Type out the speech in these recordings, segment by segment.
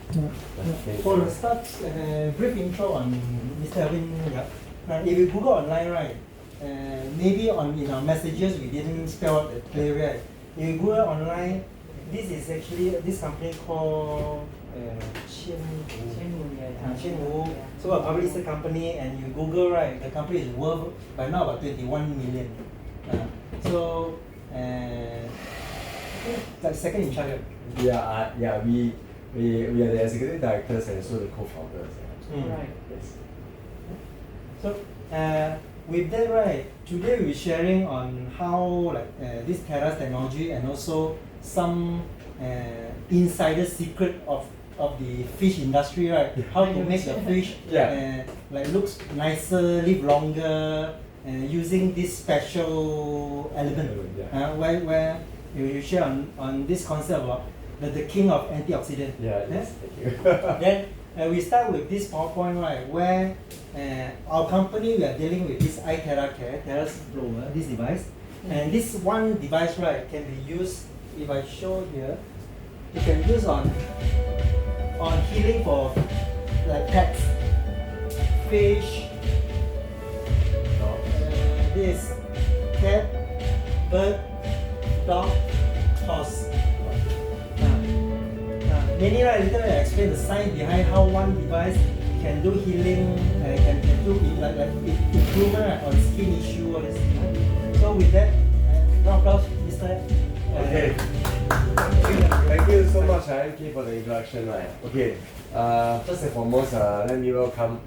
For the start, brief intro on Mr. Alvin Yap. If you Google online, right, maybe in our messages we didn't spell out the clear, right? If you Google online, this is actually this company called Qianwu. So a public listed company, and you Google, right, the company is worth by now about 21 million. So that's second in charge. Yeah, we are the executive directors and also the co-founders. Right. Yes. So with that, right, today we're sharing on how this THz technology and also some insider secret of the fish industry, right? How to make the fish looks nicer, live longer, using this special element. Where you share on this concept about the king of antioxidant. Yes, thank you. Then we start with this PowerPoint, right, where our company, we are dealing with this iTeraCare, THz Blower, this device. And this one device, right, can be used, if I show here, you can use on healing for like pets, fish, this, cat, bird, dog, horse. Many right, later I explain the science behind how one device can do healing, can do like improvement on skin issue or this. So with that, round of applause, Mr. Okay. Thank you so much, MK, for the introduction. Right. Okay. First and foremost, let me welcome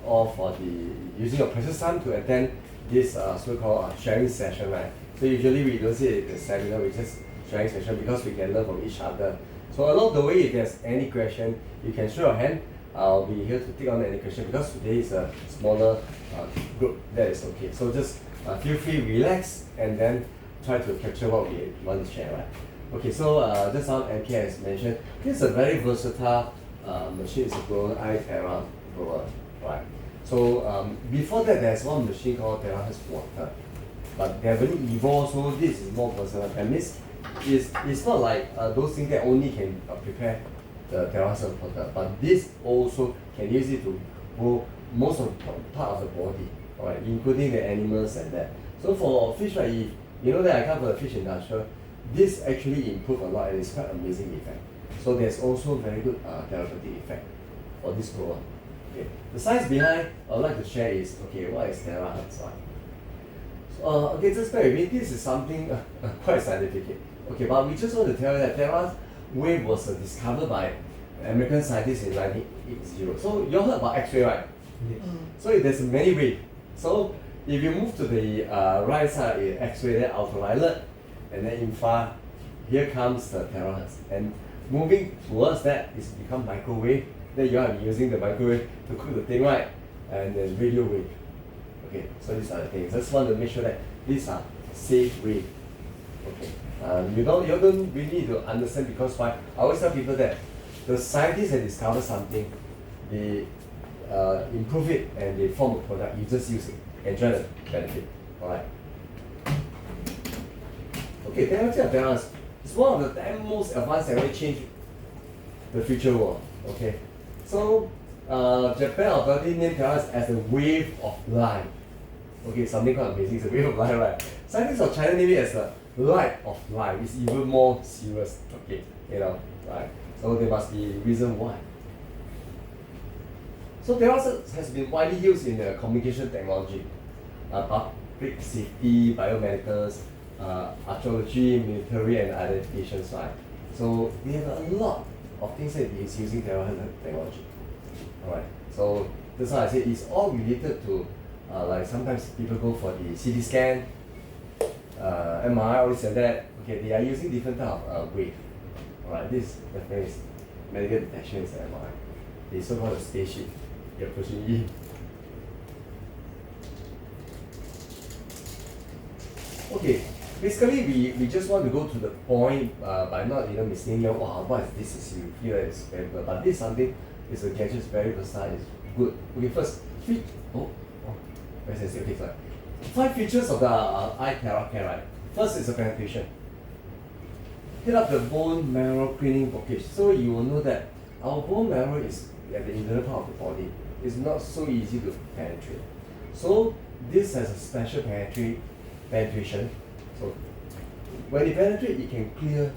all for the using your precious time to attend this so-called sharing session. Right. So usually we don't see the seminar, we just sharing session because we can learn from each other. So along the way, if there's any question, you can show your hand. I'll be here to take on any question because today is a smaller group. That is okay. So just feel free, relax, and then try to capture what we want to share. Right? Okay. So just how MK has mentioned, this is a very versatile machine. It's a iTeraCare blower. Right. So before that, there's one machine called THz Water, but they haven't evolved. So this is more versatile. That means it's not like those things that only can prepare the THz water, but this also can use it to grow most of part of the body, right, including the animals and that. So for fish, right, if you know that I come from the fish industry, this actually improve a lot and it's quite amazing effect. So there's also very good therapeutic effect for this grower. Okay. The science behind I would like to share is, okay, what is THz? Okay, just bear with me. This is something quite scientific. Okay, but we just want to tell you that THz wave was discovered by American scientists in 1980. So you all heard about X-ray, right? Yes. So there's many waves. So if you move to the right side, X-ray, then ultraviolet, and then infra, here comes the THz. And moving towards that, it's become microwave. Then you are using the microwave to cook the thing, right? And then radio wave. Okay, so these are the things. Just want to make sure that these are safe waves. Okay. You don't really need to understand because why? I always tell people that the scientists have discovered something, they improve it and they form a product. You just use it, enjoy the benefit. Alright. Okay, THz is one of the 10 most advanced that will change the future world. Okay, so Japan authority named THz as the wave of life. Okay, something quite amazing. It's a wave of life, right? Scientists of China name it as the light of life. It's even more serious. Okay, right? So there must be a reason why. So THz has been widely used in communication technology, public safety, biomedicals, archaeology, military, and identifications, right? So we have a lot of things that is using THz technology. Alright, so that's why I say it's all related to like sometimes people go for the CT scan, MRI, all this and that. Okay, they are using different type of wave. Alright, this definitely is medical detection is MRI. It's so-called a spaceship you're pushing in. Okay, basically we just want to go to the point by not misleading you. Wow, what is this? You feel that it's very good, but this is something. It's a gadget, it's very versatile, it's good. Okay, first, very sensitive. Okay, sorry. 5 features of the iTeraCare, right? First is the penetration. Hit up the bone marrow cleaning blockage. So you will know that our bone marrow is at the internal part of the body. It's not so easy to penetrate. So this has a special penetration. So when it penetrates, it can clear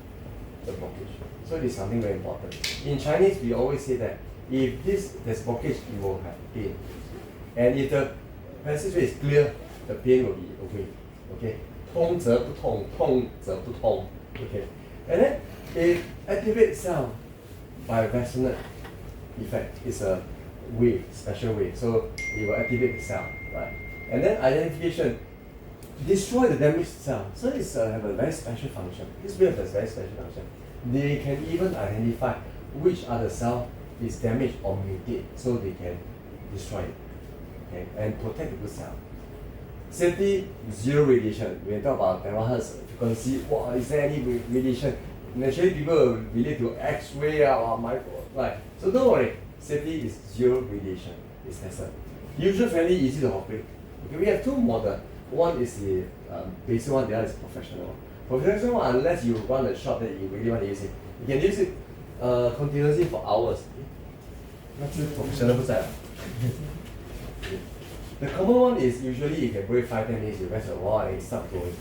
the blockage. So it is something very important. In Chinese, we always say that if there's blockage, you will have pain. And if the passageway is clear, the pain will be away. Okay? 通则不痛，痛则不通. Okay? And then it activates cell by resonant effect. It's a wave, special wave. So it will activate the cell, right? And then identification, destroy the damaged cell. So it's have a very special function. This wave has very special function. They can even identify which other cell is damaged or mutate, so they can destroy it, okay, and protect the good cell. Safety, zero radiation. When we talk about THz frequency, wow, is there any radiation? Naturally, people will relate to X-ray or micro, right? So don't worry, safety is zero radiation. It's tested. User-friendly, easy to operate. Okay, we have two models. One is the basic one, the other is professional. Professional one, unless you run a shop that you really want to use it, you can use it continuously for hours. 那是 professional 不在了。The common one is usually you can break 5-10 minutes, you rest a while and it start going.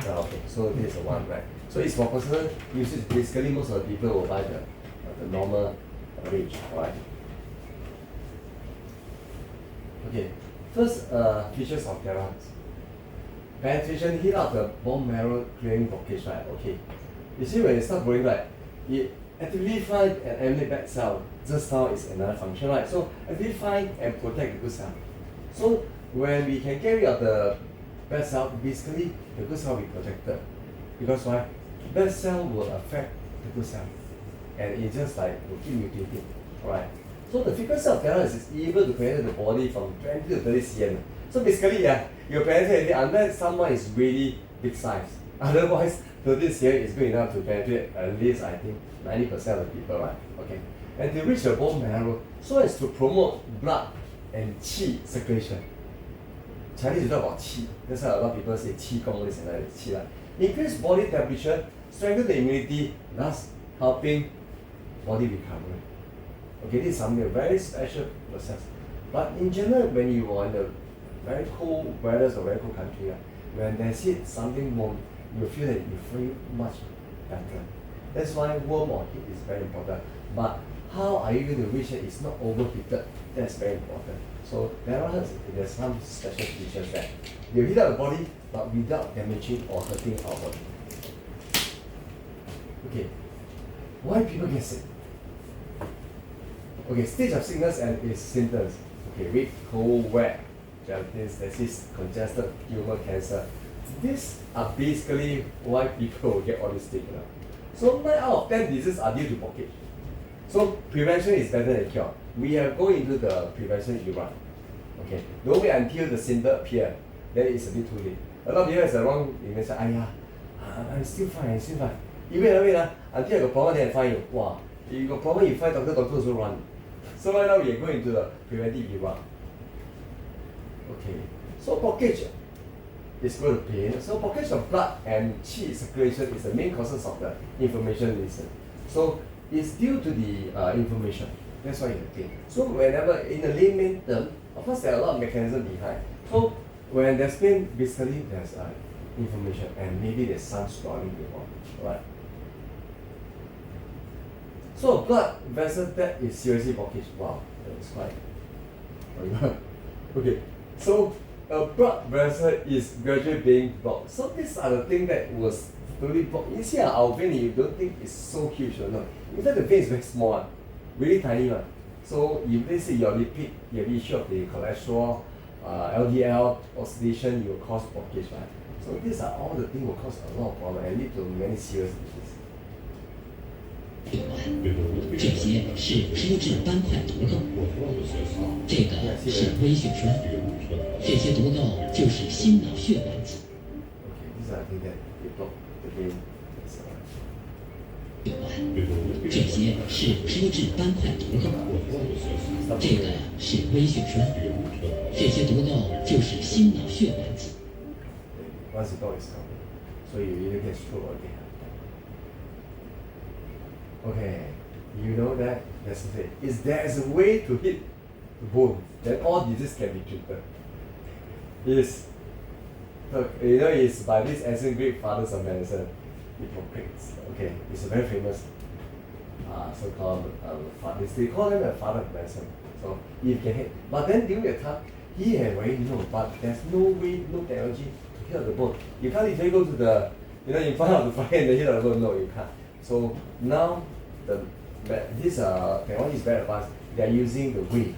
Okay, so this is the one, right? So it's for personal usage. Basically, most of the people will buy the normal range, right? Okay, first features of THz. Penetration, heat up the bone marrow clearing blockage, right? Okay. You see when it starts growing, right, it actively find and eliminate bad cell. Just now is another function, right? So actively find and protect the good cell. So when we can carry out the bad cell, basically the good cell will be protected. Because why? Bad cell will affect the good cell. And it just like will keep mutating. Alright. So the frequency of THz is able to penetrate the body from 20 to 30 cm. So basically, yeah, you penetrate it unless someone is really big size. Otherwise, 30 cm is good enough to penetrate at least, I think, 90% of the people, right? Okay. And to reach the bone marrow, so as to promote blood and qi circulation. Chinese talk about qi. That's why a lot of people say qi gong, this and that, qi lah. Increase body temperature, strengthen the immunity, thus helping body recovery. Okay, this is something a very special process. But in general, when you are in the very cold weather or very cold country, when there's heat, something warm, you feel that you feel much better. That's why warm or heat is very important. But how are you going to reach it? It's not overheated. That's very important. So there's some special features that you heat up the body, but without damaging or hurting our body. Okay, why people get sick? Okay, stage of sickness and its symptoms. Okay, weak, cold, wet, disease, congested, tumor, cancer. These are basically why people get all these things. So 9 out of 10 diseases are due to blockage. So prevention is better than cure. We have go into the prevention era. Okay, don't wait until the symptom appear. Then it's a bit too late. A lot of people has the wrong image. I'm still fine, You wait until you got problem then I find you. Wow, you got problem you find doctor also run. So right now we are going into the preventive era. Okay, so blockage is going to pain. So blockage of blood and qi circulation is the main causes of the inflammation reason. So it's due to the inflammation. That's why you have pain. So whenever in the layman term, of course there are a lot of mechanisms behind. So when there's pain, basically there's inflammation and maybe there's some swelling involved, right? So blood vessel that is seriously blockage. Wow, that is quite. Okay, so a blood vessel is gradually being blocked. So these are the things that was totally blocked. You see our vein, you don't think it's so huge or not. In fact, the vein is very small, really tiny one. So if let's say your lipid, you have issue of the cholesterol, LDL, oxidation, you will cause blockage, right? So these are all the things will cause a lot of problems and lead to many serious diseases. 这些是肤质斑块毒垢，这个是微血栓，这些毒垢就是心脑血管疾。Okay, these are things that they block the vein. 这些是肤质斑块毒垢，这个是微血栓，这些毒垢就是心脑血管疾。Once the dog is coming, so you either get stroke or get heart attack. Okay, you know that, that's the thing. Is there's a way to hit the bone, then all disease can be treated. Is, you know, it's by these ancient Greek fathers of medicine, Hippocrates. Okay, it's a very famous so-called fathers. They call him a father of medicine. So he can hit. But then during the time, he had already known, but there's no way, no technology to hit the bone. You can't literally go to the, you know, in front of the fire and then hit the bone. No, you can't. So now this technology is very advanced. They are using the wave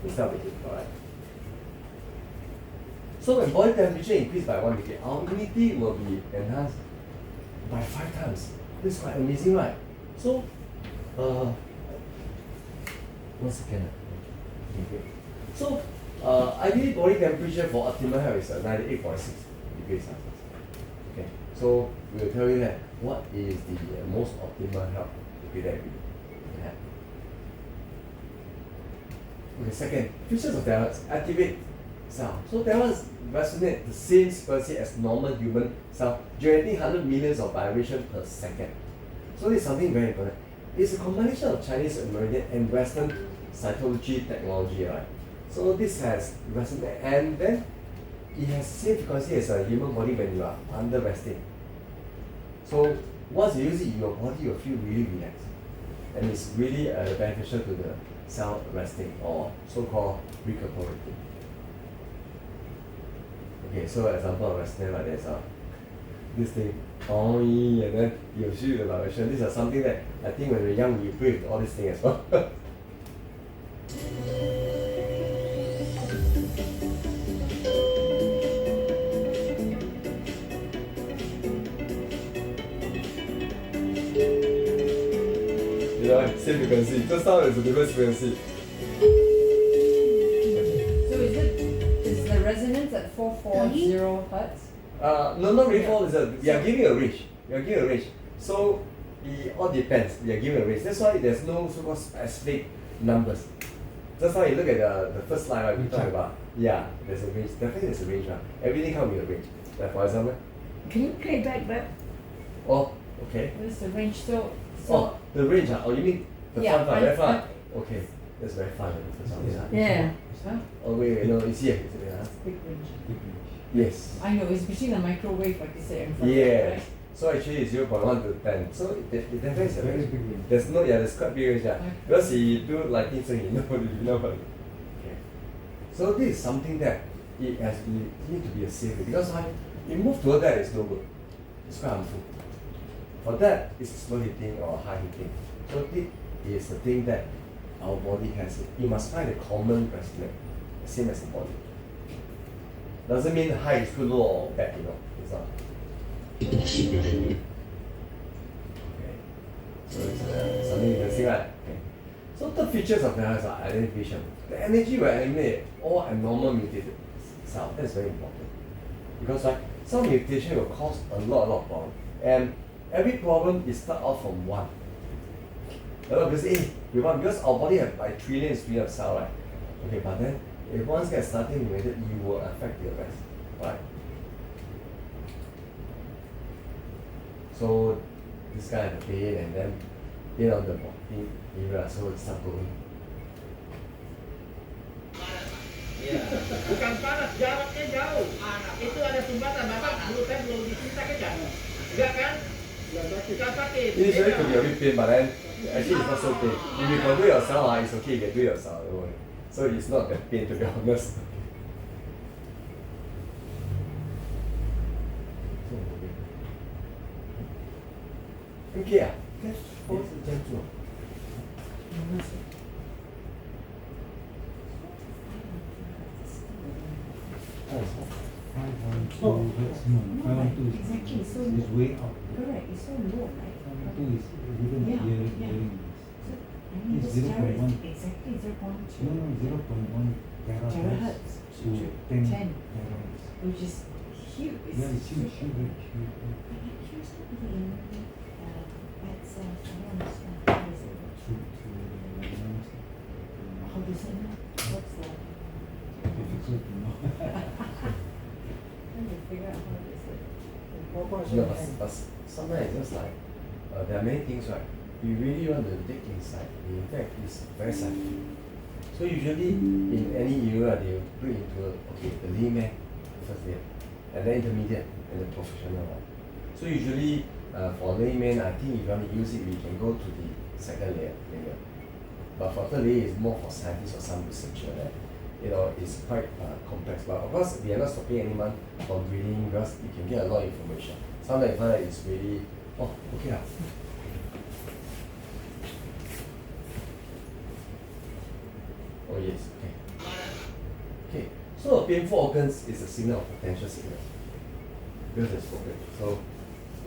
instead of the heat. Alright. So when body temperature increased by 1 degree, our immunity will be enhanced by 5 times. This is quite amazing, right? So 1 second. Okay. So ideally body temperature for optimal health is 98.6 degrees Celsius. Okay. So we will tell you that what is the most optimal health degree that we can have. Okay, second, features of THz activate cell. So THz resonate the same frequency as normal human cell, generating 100 millions of vibrations per second. So this is something very important. It's a combination of Chinese, American, and Western cytology technology, right? So this has resonate, and then it has the same frequency as a human body when you are under resting. So once you use it, your body will feel really relaxed, and it's really beneficial to the cell resting or so-called recuperating. Okay, so example of resting like this, this thing, and then you feel the vibration. These are something that I think when we're young we play with all these things as well. Yeah, same frequency. Just now it's a different frequency. So is the resonance at 440 Hertz? No, not really all. We are giving a range. We are giving a range. So it all depends. We are giving a range. That's why there's no so-called specific numbers. Just now you look at the first slide, right, we talk about, yeah, there's a range. Definitely there's a range. Right? Everything comes with a range. Like for example, Can you play back that? oh, okay. What is the range? So Oh, the range, oh, you mean the Yeah, fun part, very fun. I- Okay, that's very fun. For some reason. yeah. Huh? Oh, wait, no, it's here. It's here, huh? Big range. Yes. I know, it's between a microwave, like you said, and front Yeah. right? So actually it's 0.1 to 10. So it definitely is a Very range. big range. There's no, yeah, there's quite big range. Yeah. Okay. Because he do lighting, so he know, you know. Okay. So this is something that it has it need to be a safe way, because you move toward that is no good. It's quite harmful. For that, it's slow heating or high heating. So this is the thing that our body has. You must find a common resonance, the same as the body. Doesn't mean high is good, low or bad, you know. It's not. Okay. So it's something interesting, right? Okay. So the features of THz are identification. The energy will eliminate all abnormal mutated cells. That's very important. Because some mutation will cause a lot of problems. And every problem is start off from one. Because because our body has like trillions of cells, right? Okay, but then if once gets started mutated, you will affect the rest. Right? So this guy had the pain and then pain on the body area, so it started going. Bukan panas, jaraknya jauh. Itu ada sumbatan, Bapak dulu saya belum dicinta kan? Enggak kan? Enggak sakit. Initially could be a bit pain, but then actually it's not so pain. If you can do it yourself, it's okay, you can do it yourself. Don't worry. So it's not that pain, to be honest. Okay, oh, Oh. Exactly, so It's way up. correct, it's so low, right? 512 is even Yeah, hearing. yeah. hearing. So, I mean, It's this terror 0.1. is exactly 0.2. No, 0.1 terahertz Terahertz to to 10 10. terahertz. Which is huge. Yeah, it's huge, huge, huge. But I'm curious what the immunity bad cells, I don't understand. How does it work? How does it know? What's the... Difficult to know. Trying to figure out how this is. Yeah, but sometimes it's just like, there are many things, right? you really want to dig inside, in fact, it's very scientific. So usually in any area they put into the layman first layer, and then intermediate, and the professional one. So usually for layman, I think if you want to use it, we can go to the second layer. But for third layer, it's more for scientists or some researcher that it's quite complex. But of course, we are not stopping anyone from reading because you can get a lot of information. Sometimes you find that it's really okay. Oh yes, okay. So a painful organs is a signal of potential sickness because it's broken. So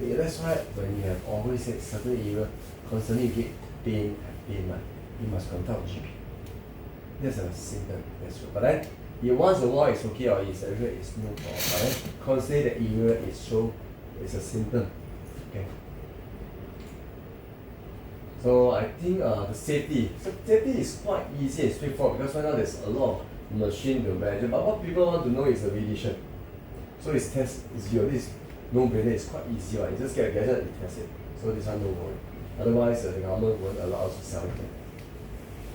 that's why when you have always said certain area constantly you get pain, you must consult GP. That's a symptom, that's true. But then once in a while it's okay or it's everywhere, it's no problem. But then constantly the area is a symptom. Okay. So I think the safety is quite easy and straightforward because right now there's a lot of machine to measure. But what people want to know is the radiation. So this no-brainer, it's quite easy. Right? You just get a gadget and you test it. So this one no worry. Otherwise the government won't allow us to sell it.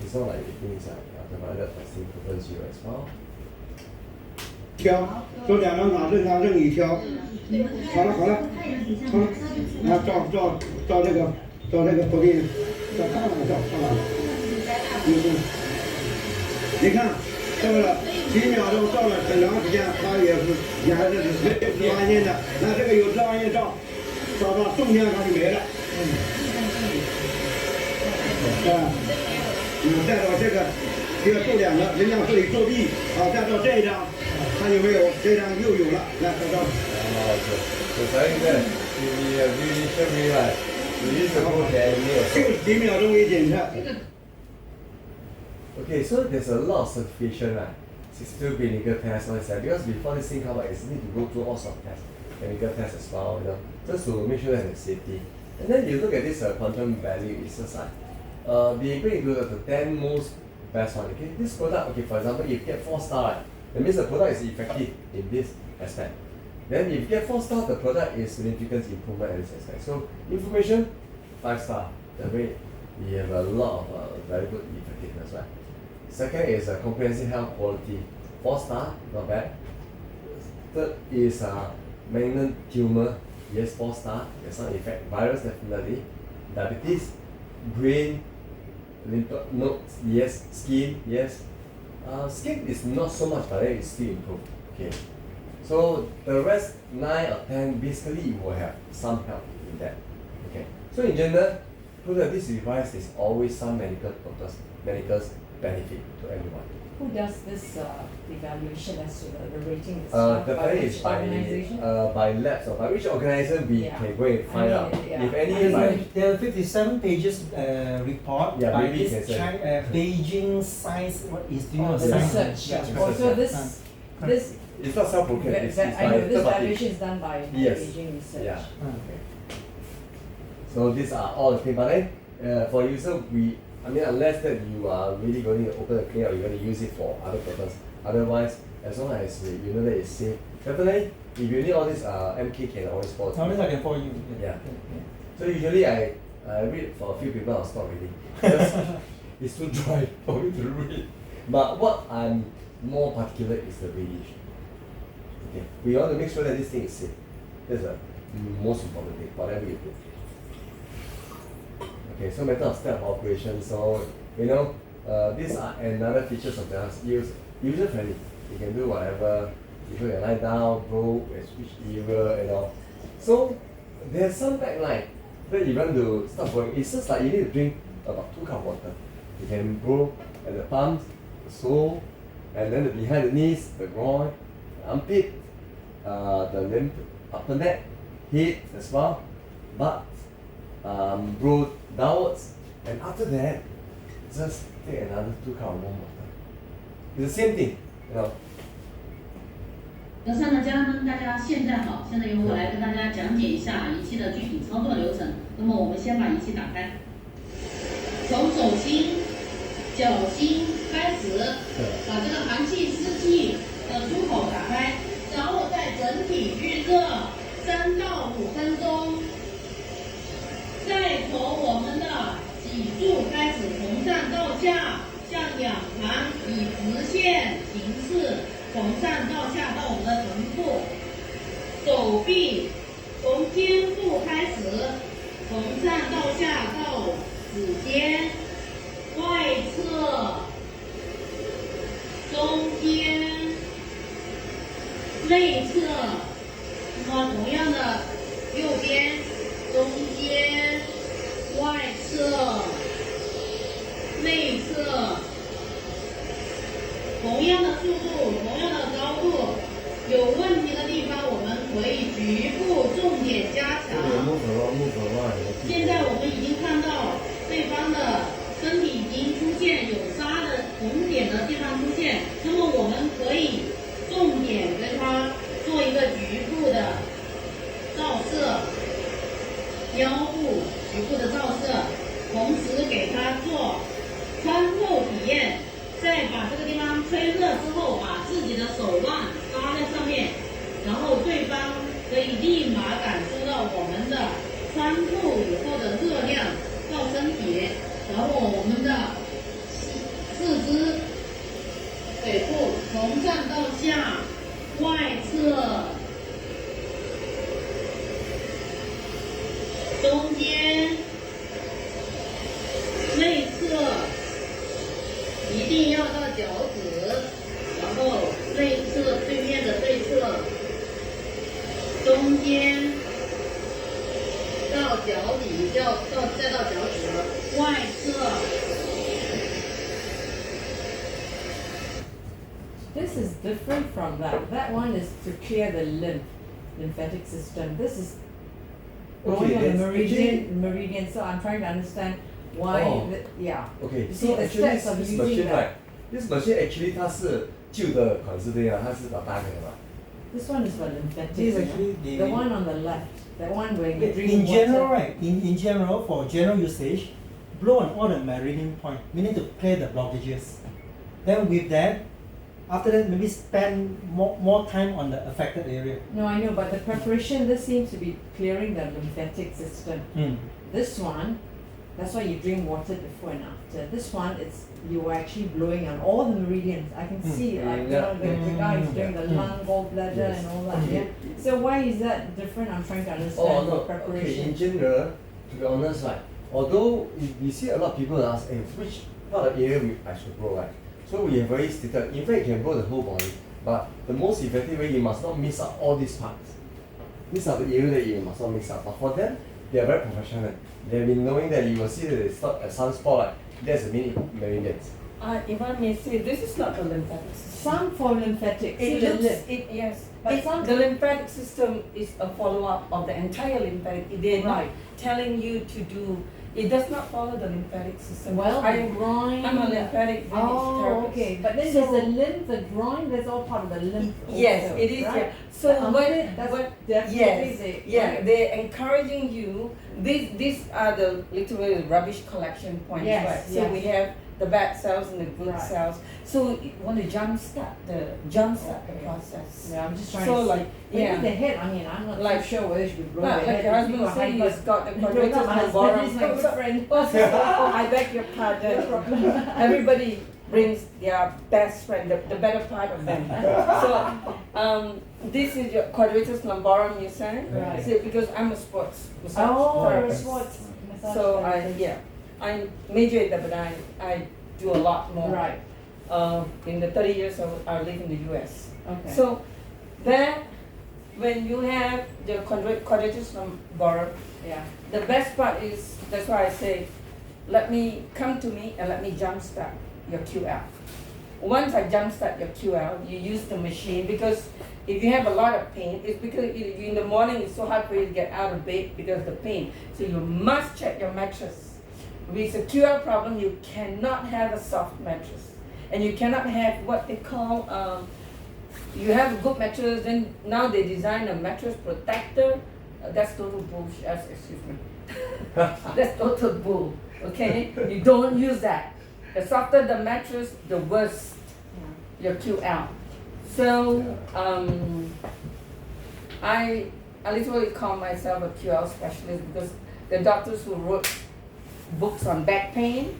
It's not like it means provided testing prevents you as well. 挑，做2张打针，拿针一挑，好了，然后照这个不给，照上了，你看，这个几秒钟照了很长时间，它也还是直弯线的，那这个有直弯线照到中间它就没了，再到这个做2个，人家这里作弊再到这一张。 看有没有这张又有了，来找找。60秒钟给检测。Okay, so there's a lot of certification, right? 62 clinical tests, all that. Because before this thing come out, you need to go through all sorts of tests, chemical tests as well, just to make sure that there's safety. And then you look at this quantum value, it's just like they bring into the 10 most best one. Okay, this product, okay, for example, if you get 4 star, right? That means the product is effective in this aspect. Then if you get 4 stars, the product is significant improvement in this aspect. So information, 5 star. That way we have a lot of very good effectiveness, right? Second is comprehensive health quality, 4 star, not bad. Third is malignant tumor, yes, 4 star, there's some effect. Virus, definitely. Diabetes, brain, lymph nodes, yes. Skin, yes. Skin is not so much, but then it's still improved. Okay. So the rest 9 or 10 basically you will have some help in that. Okay. So in general, this device is always some medical benefit to everyone. Who does this evaluation as to the rating? Is The by is which organization? by labs or by which organization we can go and find out. If any There are 57 pages report Yeah, by maybe you this can say. Beijing Science Institute of The Science. research. Yeah. Also, this it's not self-proclaimed. It's I know by this third party. evaluation is done by Yes. Beijing Research. Yeah. So these are all the things. But then for user, unless that you are really going to open a clinic or you're going to use it for other purpose. Otherwise, as long as you know that it's safe, definitely if you need all this, MK can always forward. Now this I can forward you. Yeah. So usually I read for a few people, I'll stop reading because it's too dry for me to read. But what I'm more particular is the radiation. Okay, we want to make sure that this thing is safe. That's the most important thing, whatever you do. Okay, so method of step of operation. So these are another features of the user friendly. You can do whatever. You can lie down, go which area, So there's some guideline that you want to start going. It's just like you need to drink about 2 cups of water. You can go at the palms, the sole, and then behind the knees, the groin, the armpit, the limb, upper neck, head as well, butt, roll downwards, and after that, just take another 2 cups of warm water. It's the same thing, 德善的家人们，大家现在好，现在由我来跟大家讲解一下仪器的具体操作流程。那么我们先把仪器打开，从手心、脚心开始，把这个寒气、湿气的出口打开，然后再整体预热3到5分钟，再从我们的下向两旁以直线形式从上到下到我们的臀部，手臂从肩部开始，从上到下到指尖，外侧、中间、内侧。那么同样的，右边、中间、外侧、内侧，同样的速度，同样的高度，有问题的地方我们可以局部重点加强。现在我们已经看到对方的身体已经出现有沙的红点的地方出现，那么我们可以重点跟他做一个局部的照射，腰部局部的照射，同时给他做穿透体验，再把这个地方吹热之后，把自己的手腕搭在上面，然后对方可以立马感受到我们的穿透以后的热量到身体，然后我们的四肢、腿部从上到下、外侧、中间、内侧，一定要到脚趾，然后内侧对面的对侧，中间到脚底，再到脚趾，外侧。This is different from that. That one is to clear the lymphatic system. This is going Okay, on the that's meridian. So I'm trying to understand why. Oh. Yeah. Okay, You so see the actually steps of this using machine that. right, this machine actually 它是旧的款式对啊，它是打大的嘛。 This one is for lymphatic. This is actually the one on the left. The one where you drink in water. general, right? In general, for general usage, blow on all the meridian point, meaning to clear the blockages. Then with that, after that, maybe spend more time on the affected area. No, I know, but the preparation, this seems to be clearing the lymphatic system. Mm. This one, that's why you drink water before and after. This one, it's you are actually blowing on all the meridians. I can see, like, you know, the guy is doing the lung, gallbladder, Yes. and all that. Yeah. So why is that different? I'm trying to understand Oh the no, okay, preparation. in general, to be honest, right, although we see a lot of people ask, hey, which part of the area I should grow, right? So we have very stated, in fact you can grow the whole body, but the most effective way, you must not miss out all these parts. These are the areas that you must not miss out. But for them, they are very professional. They have been knowing that you will see that it's not a sunspot, like that's the main meridians. If I may say, this is not the lymphatic system. Some for lymphatic. See It the looks, lip. yes, But some- the lymphatic system is a follow-up of the entire lymphatic. They're not Right. telling you to do. It does not follow the lymphatic system. Well, the I'm groin. a lymphatic drainage Oh, therapist. okay. But then So- there's the lymph, the groin. That's all part of the lymph. Yes, also, it is. right? Yeah. So The armpit, that's definitely yes, the- yeah, right. they're encouraging you. These are the literally rubbish collection points, Yes, right? So yes. we have the bad cells and the good Right. cells. So you want to jumpstart the process. Yeah, I'm just trying So to like, Maybe yeah. the head, I mean, I'm not Like- too sure whether you should blow Like the head. your if husband you say have he's got the No, quadratus not my lumborum. husband, he's my good friend. Oh, I beg your pardon. Everybody brings their best friend, the better part of them. So, this is your quadratus lumborum, you say? Right. See, because I'm a sports massage Oh, you're a therapist. sports massage So therapist. I major in that, but I do a lot more. Right, In the 30 years I live in the US. okay. So that when you have the quadratus lumborum, Yeah, the best part is, that's why I say, come to me and let me jumpstart your QL. Once I jumpstart your QL, you use the machine, because if you have a lot of pain, it's because in the morning it's so hard for you to get out of bed because of the pain. So you must check your mattress. With a QL problem, you cannot have a soft mattress. And you cannot have what they call, you have a good mattress, then now they design a mattress protector. That's total bullshit, excuse me. That's total bull, okay? You don't use that. The softer the mattress, the worse your QL. So, I literally call myself a QL specialist because the doctors who wrote books on back pain,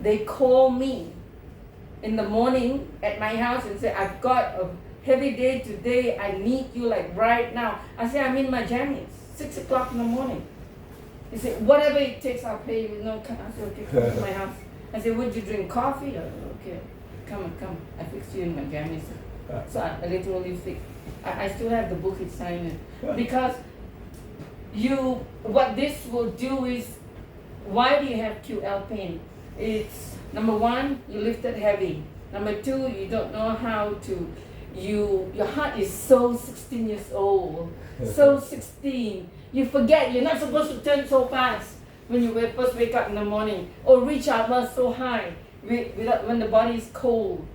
they call me in the morning at my house and say, I've got a heavy day today, I need you like right now. I say, I'm in my jammies, 6 o'clock in the morning. He said, whatever it takes, I'll pay you. No, I said, okay, come to my house. I said, would you drink coffee? Okay, come. I fixed you in my jammies. So I literally fixed. I still have the book, it's signed. Because what this will do is, why do you have QL pain? It's number one, you lifted heavy. Number two, you don't know how to, your heart is so 16 years old. So 16. You forget you're not supposed to turn so fast when you first wake up in the morning. Or reach out so high when the body is cold.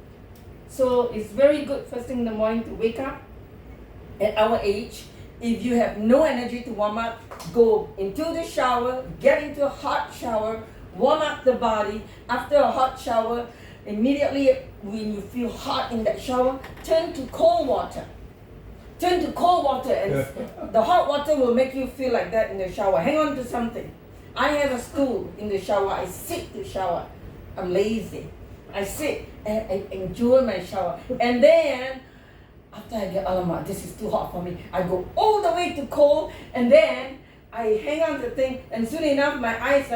So it's very good first thing in the morning to wake up. At our age, if you have no energy to warm up, go into the shower, get into a hot shower, warm up the body. After a hot shower, immediately when you feel hot in that shower, turn to cold water. Turn to cold water, and the hot water will make you feel like that in the shower. Hang on to something. I have a stool in the shower. I sit to shower. I'm lazy. I sit and I enjoy my shower. And then, after I get, alamak, this is too hot for me, I go all the way to cold, and then I hang on to the thing, and soon enough my eyes,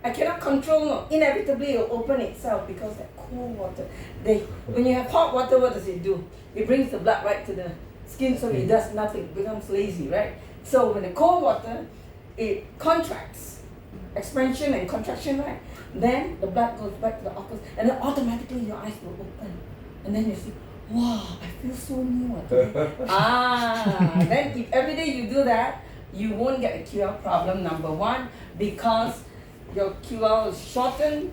I cannot control, no. Inevitably it will open itself because that cold water. When you have hot water, what does it do? It brings the blood right to the skin, so it does nothing, it becomes lazy, right? So when the cold water, it contracts, expansion and contraction, right? Then the blood goes back to the opposite, and then automatically your eyes will open, and then you see, wow, I feel so new today. Then if every day you do that, you won't get a QL problem, number one, because your QL is shortened.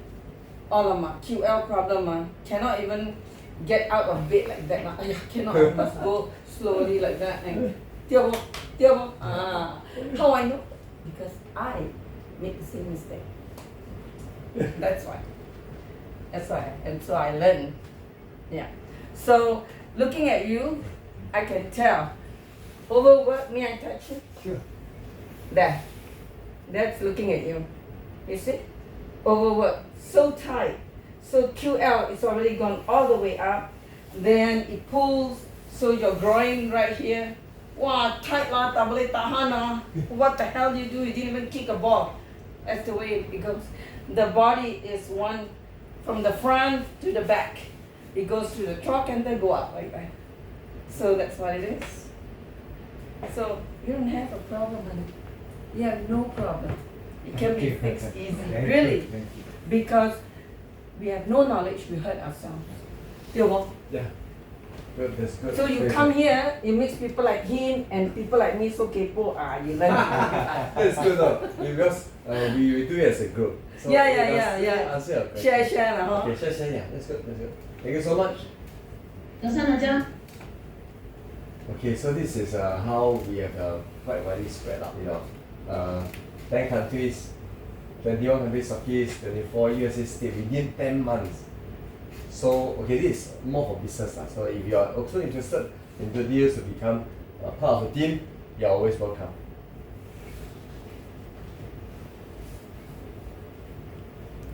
Alamak, QL problem, cannot even get out of bed like that. Cannot, I must go slowly like that. And how I know? Because I made the same mistake. That's why. And so I learned. Yeah. So looking at you, I can tell. Overwork, may I touch you? Sure. There. That's looking at you. You see? Overwork. So tight. So QL is already gone all the way up. Then it pulls, so your groin right here. Wow, tight lah, tak boleh tahan lah. What the hell you do? You didn't even kick a ball. That's the way it goes. The body is one from the front to the back. It goes through the trunk and then go up like that. So that's what it is. So you don't have a problem, honey. You have no problem. It can be fixed easily, really. Because we have no knowledge, we hurt ourselves. Yeah. Good, that's good. So you come here, you mix people like him and people like me, so kepo, you learn. That's good though, because we do it as a group. So Yeah. Answer your question. Share lah, Okay, share, yeah. That's good. Thank you so much. Okay, so this is how we have quite widely spread out, 10 countries, 21 countries, Southeast, 24 USA state within 10 months. So, okay, this is more for business. So if you are also interested in the deals to become part of the team, you are always welcome.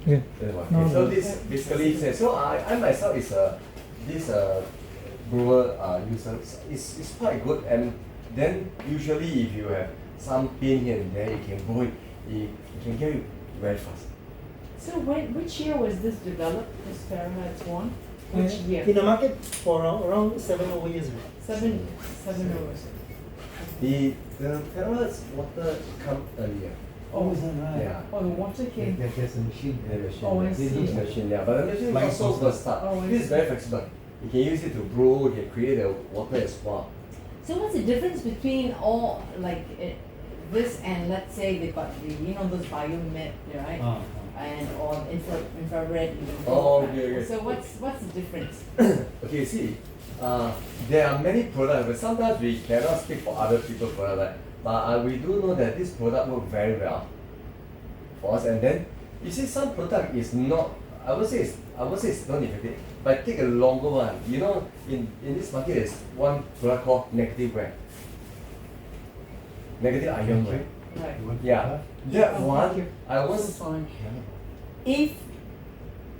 Okay. Okay, so this basically says, so I myself is this brewer user, it's quite good, and then usually if you have some pain here and there, you can go it can get you very fast. So which year was this developed, this THz one? Which year? In the market for around 7 over years. Seven over. The THz water come earlier. Oh, is that right? Yeah. Oh, the water came. There's a machine. The machine. Oh, I This see. is machine, yeah. But the machine is Like also software. first start. Oh, I This is see. very flexible. You can use it to brew, you can create the water as well. So what's the difference between all this and let's say they've got those biomed, right? And or infrared even. Oh, okay. So what's the difference? Okay, see, there are many products, but sometimes we cannot speak for other people's product, but we do know that this product works very well for us. And then you see, some product is not. I would say it's not effective, but take a longer one. In this market, there's one product called negative wear. Negative ion wear. Right. Yeah, that one I was. Fine. If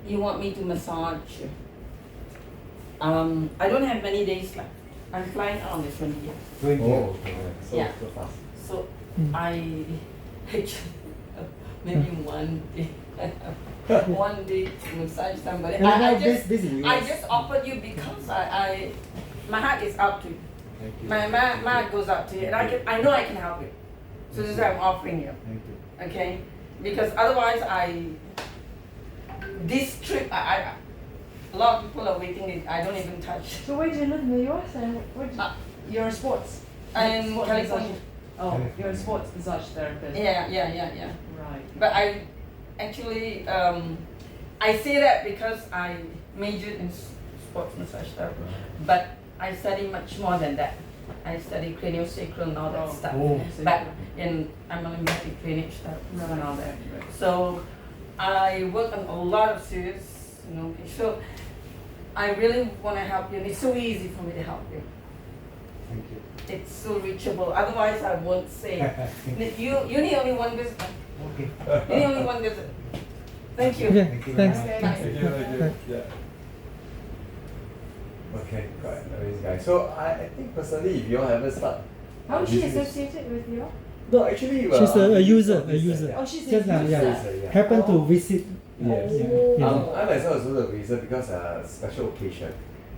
you want me to massage you. I don't have many days left. I'm flying out on the 20th. 20. Oh, okay. So, Yeah. so fast. So Mm. I actually maybe one day one day to massage somebody. And I now just this in I US. just offered you because I my heart is out to you. Thank you. My heart goes out to you, and I know I can help you. So this is why I'm offering you. Thank you. Okay? Because otherwise this trip a lot of people are waiting. I don't even touch. So where do you live in the US? And you're a sports? I'm Sports California. massage- Oh, you're a sports massage therapist. Yeah. Right. But I actually I say that because I majored in sports massage therapy, but I study much more than that. I study craniosacral and all that Oh. stuff. Oh. But I'm an emergency drainage therapist and all that. So I work on a lot of serious, so I really want to help you, and it's so easy for me to help you. Thank you. It's so reachable. Otherwise, I won't say. You need only one visit. Okay. You need only one visit. Thank you. Okay, Thank you. thanks. Okay. Thank you. Yeah. Okay, right, amazing guys. So I think personally, if you all haven't started, How is she using this- associated with you? No, actually, She's a user, a this, user. Oh, she's a Just user. Yeah. happen to Oh. visit. Yes. Yeah. I myself also the reason because special occasion,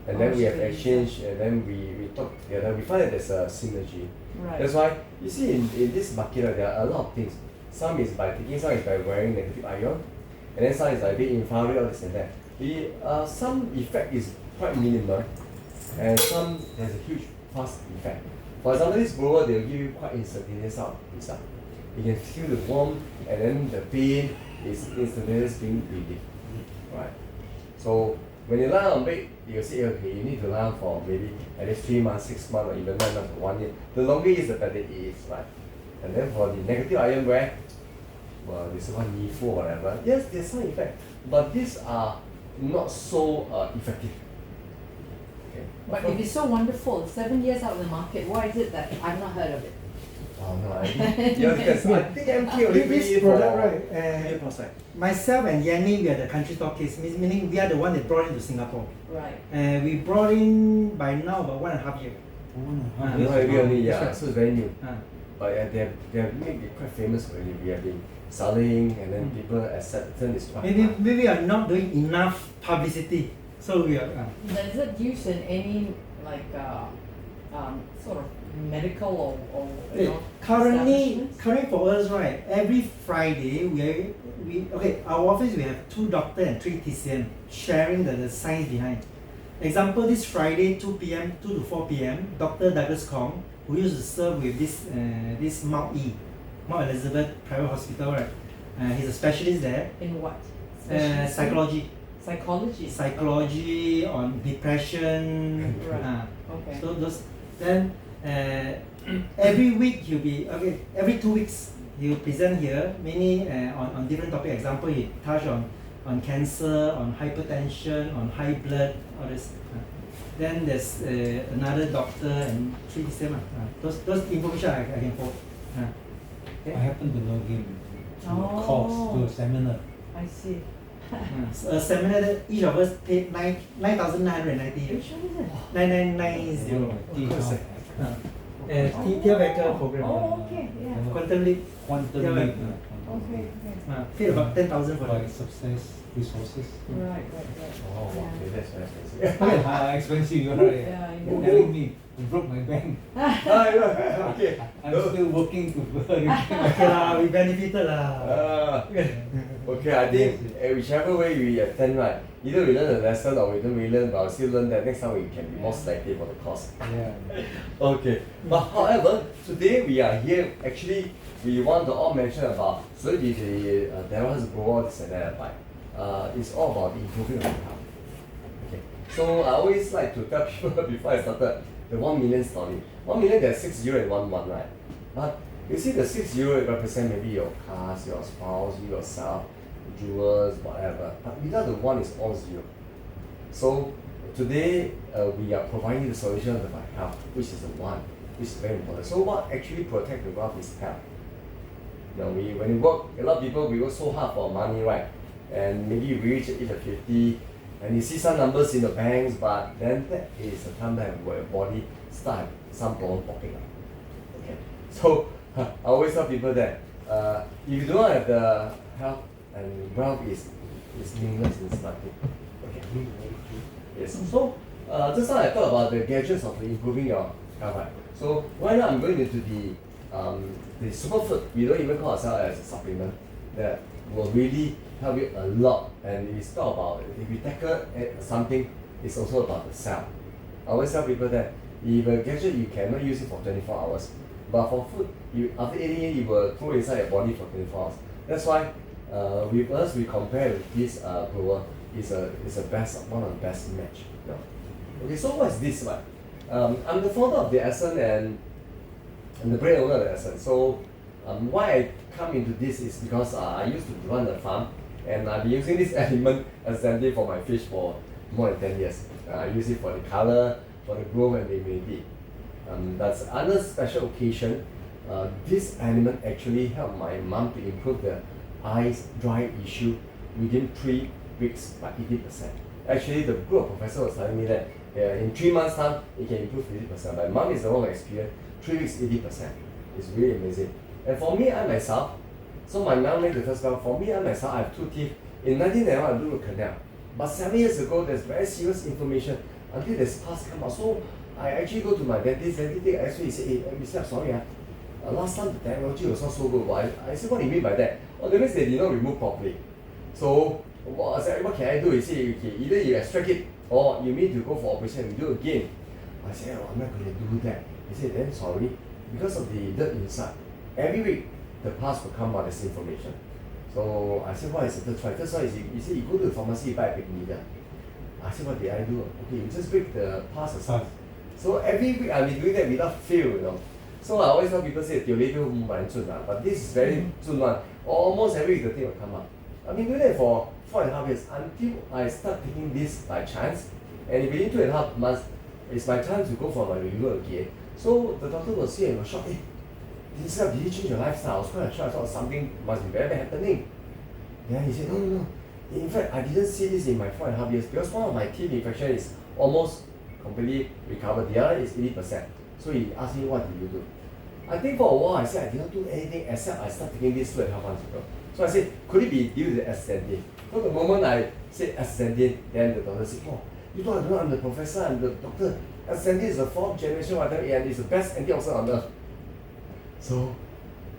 and then Oh, we have she's a exchange, and then we talk together. We find that there's a synergy. Right. That's why you see in this market there are a lot of things. Some is by taking, some is by wearing negative ion, and then some is like being infrared, all this and that. Some effect is quite minimal, and some there's a huge fast effect. For example, this blower they'll give you quite instantaneous result. You can feel the warmth, and then the pain is instantaneous being relieved. Right. So when you lie on bed, you'll say, okay, you need to lie on for maybe at least 3 months, 6 months, or even 9 months, or 1 year. The longer it is, the better it is, right? And then for the negative ion wear, well, this one needful or whatever. Yes, there's some effect, but these are not so effective. Okay. But if it's so wonderful, 7 years out in the market, why is it that I've not heard of it? Oh no, I think, yeah, because I think MK only This really product, for right? 8%. Myself and Yanni, we are the country stock case, meaning we are the one that brought it to Singapore. Right. We brought in by now about 1.5 years. 1.5 No, maybe only, yeah, That's right. so it's very new. Ah. But they have made it quite famous already. We have been selling, and then people acceptance is quite high. Maybe we are not doing enough publicity, so we are. Is it used in any sort of medical or Currently establishments? for us, right, every Friday we our office we have 2 doctors and 3 TCM sharing the science behind. Example, this Friday 2 to 4 p.m. Dr. Douglas Kong, who used to serve with this Mount Elizabeth Private Hospital, right? He's a specialist there. In what? Psychology Psychology. on depression. Right. Okay. So those then every week he'll be every 2 weeks he'll present here, many on different topic. Example, he touch on cancer, on hypertension, on high blood, all this. Then there's another doctor and 3 TCM. Those information I can quote. I happen to know him through a course, to a seminar. I see. A seminar that each of us paid 9,990. Which one is it? 9990. THz. THz program. Oh, okay. Yeah. Quantum leap. Quantum Yeah, leap. Okay. Paid about 10,000 for By that. subsidized resources. Right. Oh, Yeah. okay, that's very expensive. How expensive you are, right? Yeah, I You're know. telling me you broke my bank. Okay. I'm still working to Okay lah, we benefited lah. Okay, I think whichever way we attend, right, either we learn a lesson or we don't really learn, but I'll still learn that next time we can be more selective for the course. Yeah. Okay, but however, today we are here, actually, we want to all mention about, so the THz Blower, this and that, but it's all about the improving of the health. Okay, so I always like to tell people before I started the 1 million story. 1 million, there's 60 and 11, right? But you see the 60 represent maybe your cars, your spouse, yourself, jewels, whatever. But without the 1 is all 0. So today we are providing the solution of our health, which is the 1, which is very important. So what actually protect the wealth is health. When you work, a lot of people we work so hard for money, right? and maybe you reach the age of 50, and you see some numbers in the banks, but then that is the time that where your body start some problem popping up. Okay, so I always tell people that if you don't have the health and wealth is meaningless, it's nothing. Okay. Yes. So just now I talked about the gadgets of improving your health. Right? So right now I'm going into the superfood. We don't even call ourselves as a supplement that will really help you a lot. And it's not about if you tackle something, it's also about the cell. I always tell people that if a gadget you cannot use it for 24 hours, but for food, after eating it, you will throw inside your body for 24 hours. That's why with us, we compare with this blower. It's a best, one of the best match. No. Okay, so what is this one? I'm the founder of the Essence and the brand owner of the Essence. So why I come into this is because I used to run a farm, and I've been using this element essentially for my fish for more than 10 years. I use it for the color, for the growth and the immunity. That's another special occasion. This element actually helped my mom to improve the eyes dry issue within 3 weeks by 80%. Actually, the group of professor was telling me that in 3 months' time, it can improve 50%. My mom is the one who experienced 3 weeks, 80%. It's really amazing. And for me, I myself, so my mom made the first one. For me, I myself, I have 2 teeth. In 1991, I do a canal. But 7 years ago, there's very serious inflammation until this pus come out. So I actually go to my dentist, take X-ray, he said, hey, I'm sorry, last time the technology was not so good. But I said, what do you mean by that? Oh, that means they did not remove properly. So I said, what can I do? He said, okay, either you extract it or you need to go for operation and do it again. I said, oh, I'm not going to do that. He said, then sorry, because of the dirt inside, every week the pus will come out as information. So I said, what is the third try? First one is, he said, you go to the pharmacy, you buy a big needle. I said, what did I do? Okay, you just break the pus aside. So every week I've been doing that without fail, you know. So I always tell people say, but this is very soon one. Almost every week the thing will come up. I've been doing that for 4.5 years until I start taking this by chance. And within 2.5 months, it's my chance to go for my review again. So the doctor was here and was shocked, hey, did you change your lifestyle? I was quite shocked. I thought something must be very bad happening. Then he said, no. In fact, I didn't see this in my 4.5 years because one of my teeth infection is almost completely recovered. The other is 80%. So he asked me, what did you do? I think for a while I said I did not do anything except I started taking this 2.5 months ago. So I said, could it be due to the astaxanthin? So the moment I said astaxanthin, then the doctor said, oh, you don't know I'm the professor, I'm the doctor. Astaxanthin is the 4th generation vitamin A and it's the best antioxidant on earth. So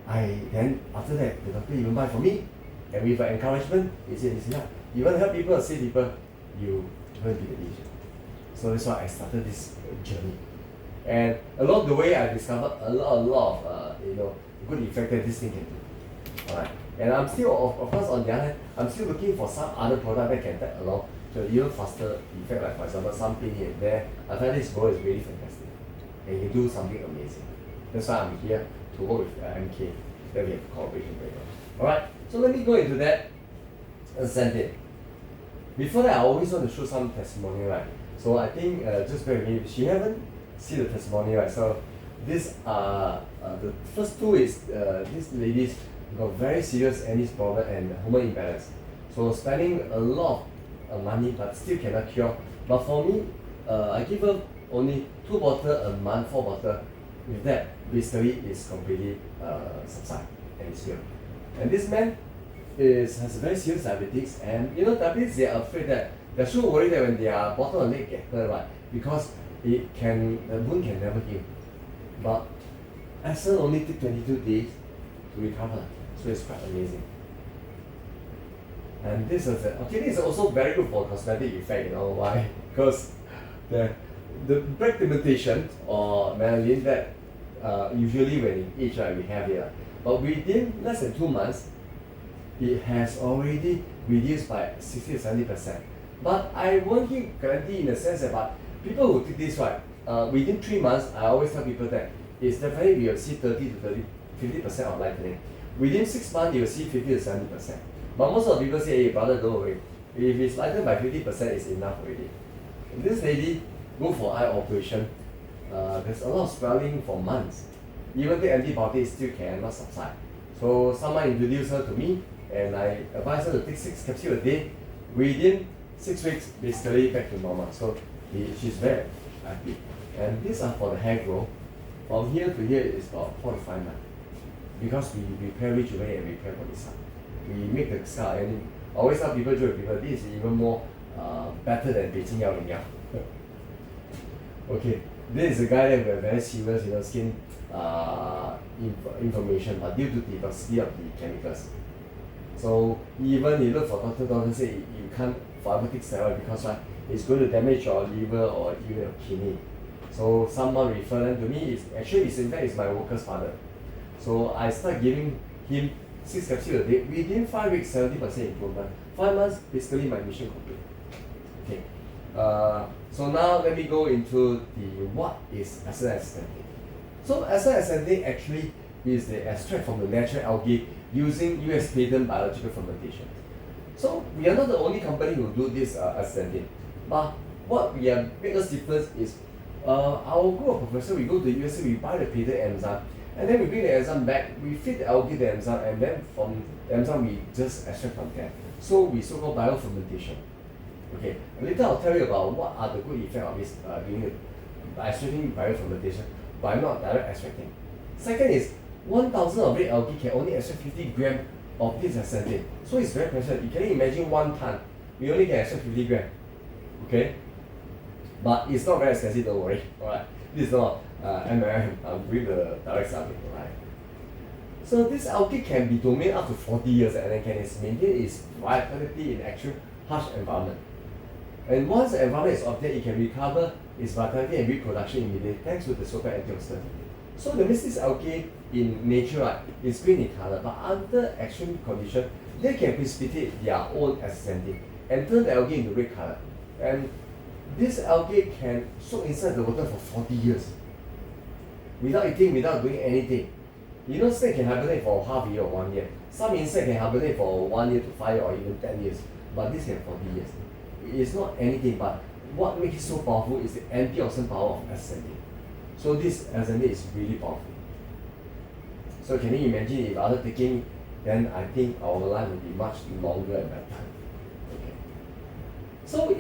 then after that, the doctor even buy for me. And with encouragement, he said, you want to help people or save people, you will be the agent. So that's why I started this journey. And along the way, I discovered a lot of good effect that this thing can do. Alright. And I'm still, of course, on the other hand, I'm still looking for some other product that can tag along to even faster effect, like for example, something here and there. I find this blower is really fantastic. And you do something amazing. That's why I'm here to work with MK. Then we have cooperation very well. Alright, so let me go into that and send it. Before that, I always want to show some testimony, right? So I think, just bear with me, she haven't seen the testimony, right? So this the first two is this lady's got very serious anise problem and hormone imbalance. So spending a lot of money but still cannot cure. But for me, I give her only 2 bottles a month, 4 bottles. With that, basically is completely subside and it's here. And this man has very serious diabetes, and diabetes, they are afraid that they're so worried that when their bottom of leg get hurt, right? Because the wound can never heal. But Essence only took 22 days to recover, so it's quite amazing. And this is also very good for cosmetic effect. You know why? Because the break pigmentation or melanin that usually when in age, right, we have here, but within less than 2 months, it has already reduced by 60 to 70%. But I won't give guarantee in the sense that, but people who take this, right, within 3 months, I always tell people that it's definitely we will see 30 to 50% of lightening. Within 6 months, you will see 50 to 70%. But most of the people say, hey brother, don't worry. If it's lightened by 50%, it's enough already. This lady go for eye operation. There's a lot of swelling for months. Even the antibiotics still cannot subside. So someone introduced her to me, and I advise her to take 6 capsules a day. Within 6 weeks, basically back to normal. So she's very happy. And these are for the hair growth. From here to here is about 4 to 5 months. Because we repair rejuvenate and repair body scar. We make the scar, and always tell people, this is even more better than Beijing Yao Ling Yao. Okay, this is a guy that we are very serious, skin information, but due to the toxicity of the chemicals. So even you look for doctor say you can't forever take steroid because it's going to damage your liver or even your kidney. So someone referred them to me. In fact it's my worker's father. So I start giving him 6 capsules a day. Within 5 weeks, 70% improvement. 5 months, basically my mission complete. Okay. So now let me go into what is acid ascending. So acid ascending actually is the extract from the natural algae using US patent biological fermentation. So we are not the only company who do this ascending. But what we are biggest difference is our group of professors, we go to the USA, we buy the patent enzyme, and then we bring the enzyme back, we feed the algae the enzyme, and then from the enzyme we just extract from there. So we so-called biofermentation. Okay, later I'll tell you about what are the good effects of this doing extracting biofermentation, but I'm not direct extracting. Second is 1,000 of red algae can only extract 50 grams of this ascending. So it's very precious. You can imagine 1 ton, we only can extract 50 grams. Okay? But it's not very expensive, don't worry. Alright. This is not MLM, I'm doing the direct selling. Alright. So this algae can be dormant up to 40 years and then can maintain its vitality in actual harsh environment. And once the environment is obtained, it can recover its vitality and reproduction immediately thanks to the so-called antioxidant. So the this algae in nature is green in color, but under extreme conditions, they can precipitate their own ascending and turn the algae into red color. And this algae can soak inside the water for 40 years without eating, without doing anything. You know, snake can hibernate for half a year or 1 year. Some insect can hibernate for 1 year to 5 or even 10 years, but this can 40 years. It's not anything, but what makes it so powerful is the antioxidant power of ascending. So this ascending is really powerful. So can you imagine if others taking, then I think our life will be much longer and better. Okay. So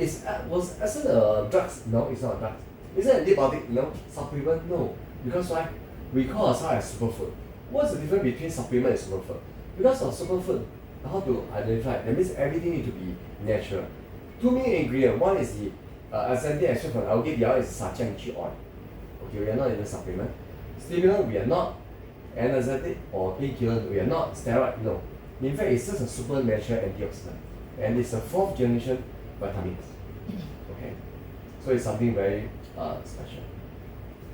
was acid a drugs? No, it's not a drug. Is it antibiotic? No. Supplement? No. Because why? We call ourselves as superfood. What's the difference between supplement and superfood? Because of superfood, how to identify? That means everything needs to be natural. 2 main ingredients. One is the ascending extract from algae, the other is sajiangji oil. Okay, we are not in the supplement. Stimulant, we are not. Anesthetic or painkiller, we are not. Steroid, no. In fact, it's just a supernatural antioxidant. And it's a 4th generation vitamins. Okay? So it's something very special.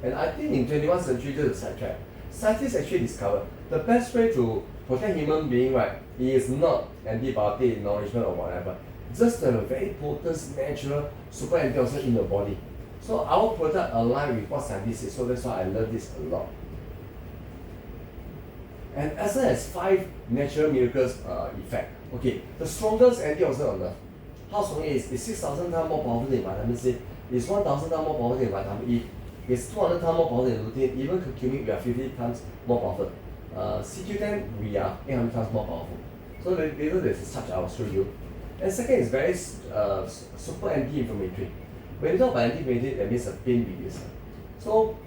And I think in 21st century, just a sidetrack, scientists actually discovered the best way to protect human being, is not antibiotic, nourishment or whatever. Just a very potent, natural, super antioxidant in the body. So our product align with what scientists say, so that's why I love this a lot. And acid has 5 natural miracles effect. Okay, the strongest antioxidant on earth. How strong it is? It's 6,000 times more powerful than vitamin C. It's 1,000 times more powerful than vitamin E. It's 200 times more powerful than lutein. Even curcumin, we are 50 times more powerful. CQ10, we are 800 times more powerful. So later there's such I will show you. And second is very super anti-inflammatory. When you talk about anti-inflammatory, that means a pain reducer. So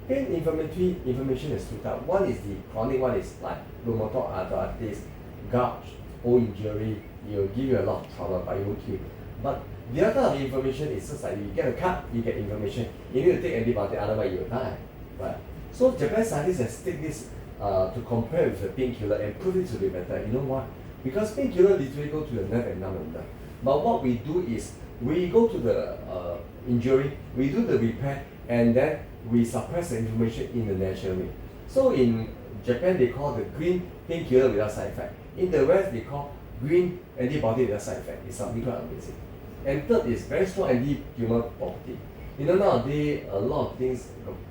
pain inflammation is 2 types. One is the chronic, one is like rheumatoid arthritis, gout, old injury. It will give you a lot of trouble, but it won't kill you. But the other type of inflammation is just like you get a cut, you get inflammation. You need to take antibiotic, otherwise you will die. Right? So Japan scientists have taken this to compare with the painkiller and prove it to be better. You know why? Because painkiller literally go to the nerve and numb the nerve. But what we do is we go to the injury, we do the repair, and then we suppress the inflammation in the natural way. So in Japan, they call the green painkiller without side effect. In the West, they call green antibiotic without side effect. It's something quite amazing. And third is very strong anti-tumor property. You know, nowadays, a lot of things,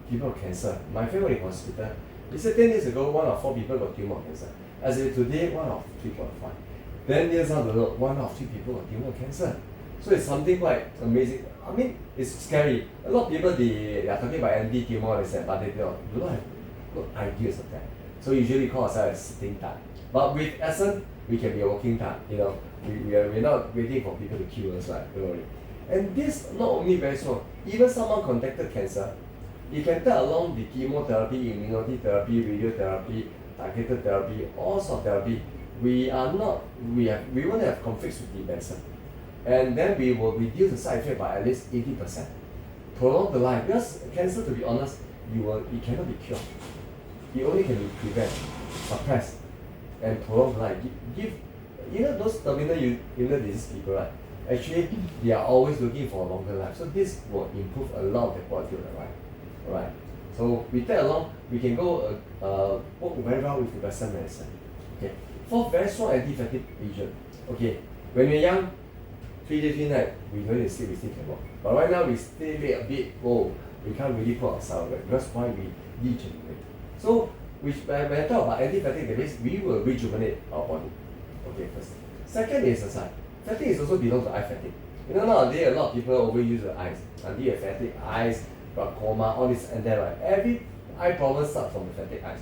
people have cancer. My friend went in hospital. He said 10 years ago, 1 of 4 people got tumor cancer. As of today, 1 of 3.5. 10 years down the road, 1 of 3 people got tumor cancer. So it's something quite amazing. I mean, it's scary. A lot of people, they are talking about anti-tumor, but they do not have good ideas of that. So usually call ourselves as sitting duck. But with essence, we can be a walking time. You know, we're not waiting for people to kill us, right? Don't worry. And this not only very strong, even someone contacted cancer, you can tag along the chemotherapy, immunotherapy, radiotherapy, targeted therapy, all sorts of therapy. We won't have conflicts with the medicine. And then we will reduce the side effect by at least 80%. Prolong the life. Because cancer, to be honest, it cannot be cured. It only can be prevented, suppressed, and prolong the life. Those terminal disease people, right? Actually, they are always looking for a longer life. So this will improve a lot of the quality of their life. Right? So we tag along, we can go work very well with the Western medicine. Okay. For very strong anti-fatigue agent. Okay. When we're young, 3 days, 3 nights, we don't need to sleep, we still can walk. But right now we stay late a bit, we can't really put ourselves right. That's why we degenerate. So when I talk about anti-fatigue, that means we will rejuvenate our body. Okay, first. Second is aside. Fatigue is also belongs to eye fatigue. Nowadays a lot of people overuse the eyes. Anti-fatigue, eyes, glaucoma, all this and that, right? Every eye problem starts from the fatigue eyes.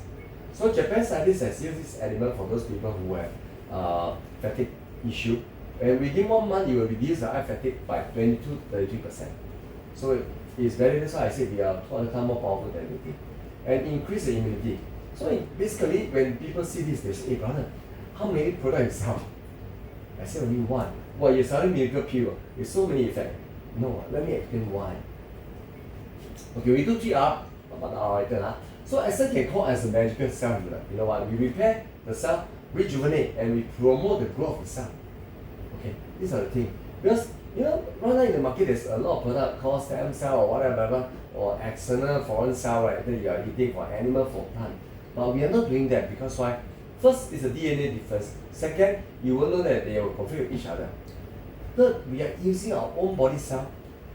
So Japan scientists has used this element for those people who have fatigue issue. And within 1 month, you will reduce the eye fatigue by 20-33%. So that's why I say we are 200 times more powerful than anything. And increase the immunity. So basically, when people see this, they say, hey brother, how many products you sell? I say only one. Well, you're selling miracle pill. There's so many effects. No, let me explain why. Okay, we do 3R, about our item. So Essence can call as a magical cell healer. You know what? We repair the cell, rejuvenate, and we promote the growth of the cell. Okay, these are the things. Because right now in the market there's a lot of product called stem cell or whatever, or external foreign cell, right? That you are eating for animal, for plant. But we are not doing that because why? First, it's a DNA difference. Second, you will know that they will conflict with each other. Third, we are using our own body cell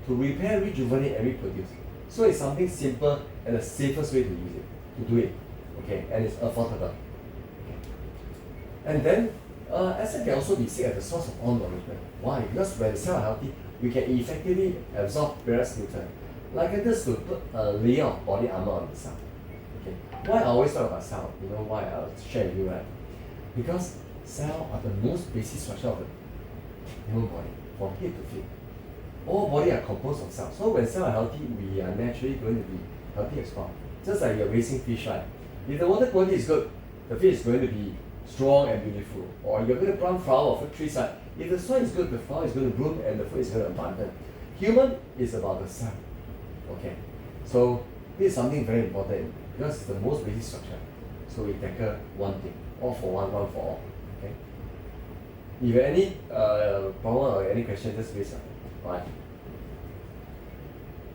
to repair, rejuvenate, and reproduce. So it's something simple and the safest way to use it, to do it. Okay, and it's affordable. Okay. And then, acid can also be seen as the source of all nourishment. Why? Because when the cells are healthy, we can effectively absorb various nutrients. Like this to put a layer of body armor on the cell. Okay. Why I always talk about cell? You know why? I'll share with you, right? Because cells are the most basic structure of the human body, from head to feet. All body are composed of cells. So when cells are healthy, we are naturally going to be healthy as well. Just like you're raising fish, right? If the water quality is good, the fish is going to be strong and beautiful. Or you're going to plant flower or fruit trees, right? If the soil is good, the flower is going to bloom and the fruit is going to abundant. Human is about the cell. Okay. So this is something very important because it's the most basic structure. So we tackle one thing, all for one, one for all. Okay. If you have any problem or any question, just raise your hand. Right.